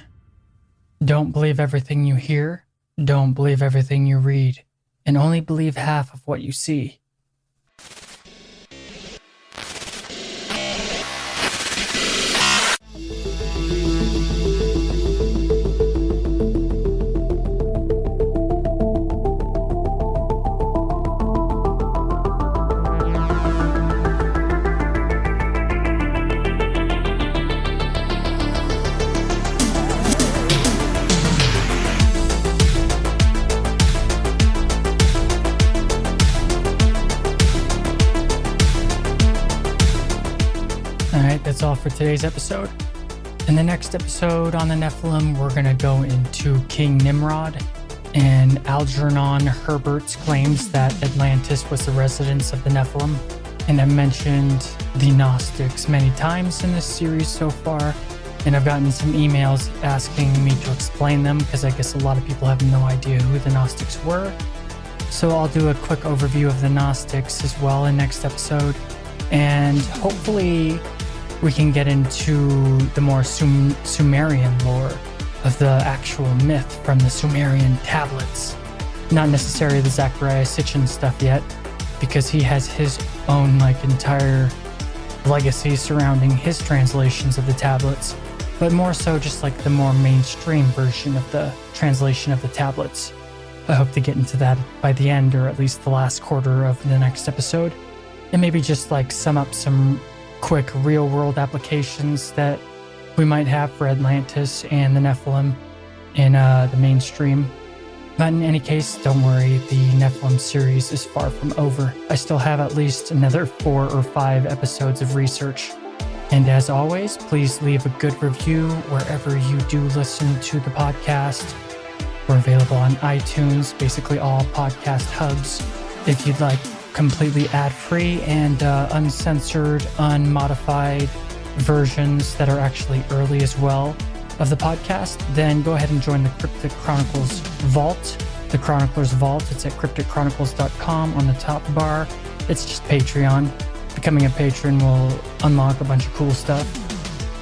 Don't believe everything you hear, don't believe everything you read, and only believe half of what you see. that's all for today's episode. In the next episode on the Nephilim, we're going to go into King Nimrod, and Algernon Herbert claims that Atlantis was the residence of the Nephilim. And I've mentioned the Gnostics many times in this series so far, and I've gotten some emails asking me to explain them because I guess a lot of people have no idea who the Gnostics were. So I'll do a quick overview of the Gnostics as well in next episode, and hopefully we can get into the more Sumerian lore of the actual myth from the Sumerian tablets. Not necessarily the Zechariah Sitchin stuff yet, because he has his own entire legacy surrounding his translations of the tablets, but more so just the more mainstream version of the translation of the tablets. I hope to get into that by the end, or at least the last quarter of the next episode, and maybe just sum up some quick real world applications that we might have for Atlantis and the Nephilim in the mainstream. But in any case, don't worry, the Nephilim series is far from over. I still have at least another 4 or 5 episodes of research. And as always, please leave a good review wherever you do listen to the podcast. We're available on iTunes, basically all podcast hubs. If you'd like completely ad-free and uncensored, unmodified versions that are actually early as well of the podcast, then go ahead and join the Cryptic Chronicles Vault. The Chronicler's Vault, it's at crypticchronicles.com on the top bar. It's just Patreon. Becoming a patron will unlock a bunch of cool stuff.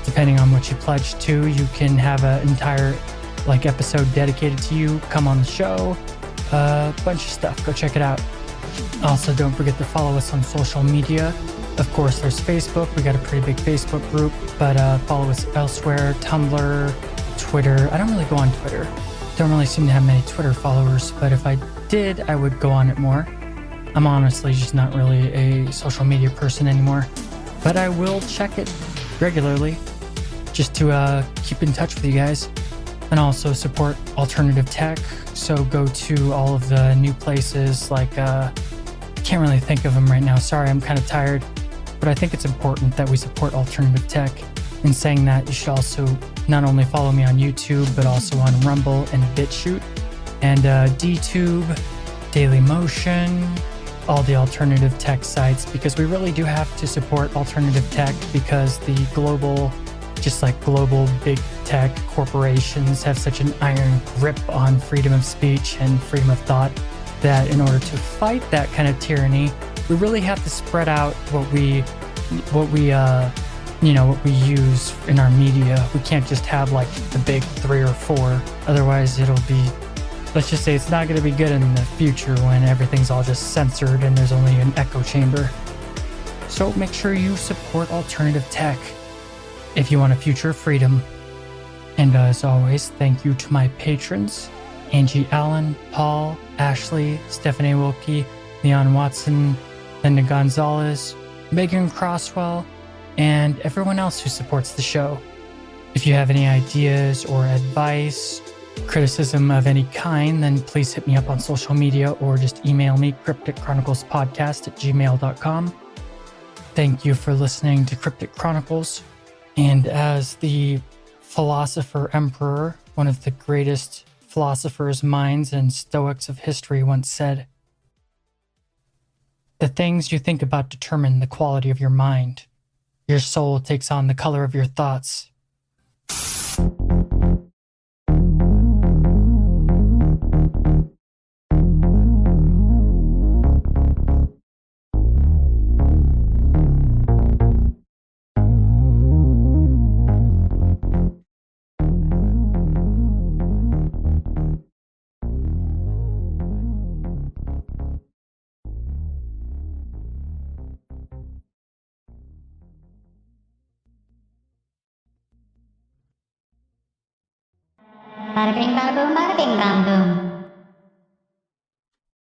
Depending on what you pledge to, you can have an entire episode dedicated to you, come on the show, a bunch of stuff. Go check it out. Also, don't forget to follow us on social media. Of course, there's Facebook. We got a pretty big Facebook group, but follow us elsewhere. Tumblr, Twitter. I don't really go on Twitter. Don't really seem to have many Twitter followers, but if I did, I would go on it more. I'm honestly just not really a social media person anymore, but I will check it regularly just to keep in touch with you guys, and also support alternative tech. So go to all of the new places can't really think of them right now. Sorry, I'm kind of tired. But I think it's important that we support alternative tech. In saying that, you should also not only follow me on YouTube, but also on Rumble and BitChute and DTube, Dailymotion, all the alternative tech sites, because we really do have to support alternative tech, because the global big tech corporations have such an iron grip on freedom of speech and freedom of thought that in order to fight that kind of tyranny, we really have to spread out what we use in our media. We can't just have the big 3 or 4. Otherwise, it'll be, let's just say, it's not going to be good in the future when everything's all just censored and there's only an echo chamber. So make sure you support alternative tech if you want a future of freedom. And as always, thank you to my patrons: Angie Allen, Paul, Ashley, Stephanie Wilkie, Leon Watson, Linda Gonzalez, Megan Crosswell, and everyone else who supports the show. If you have any ideas or advice, criticism of any kind, then please hit me up on social media or just email me, crypticchroniclespodcast@gmail.com. Thank you for listening to Cryptic Chronicles. And as the philosopher emperor, one of the greatest philosophers, minds, and stoics of history once said, "The things you think about determine the quality of your mind. Your soul takes on the color of your thoughts." Bada bing, bada boom, bada bing, bam boom.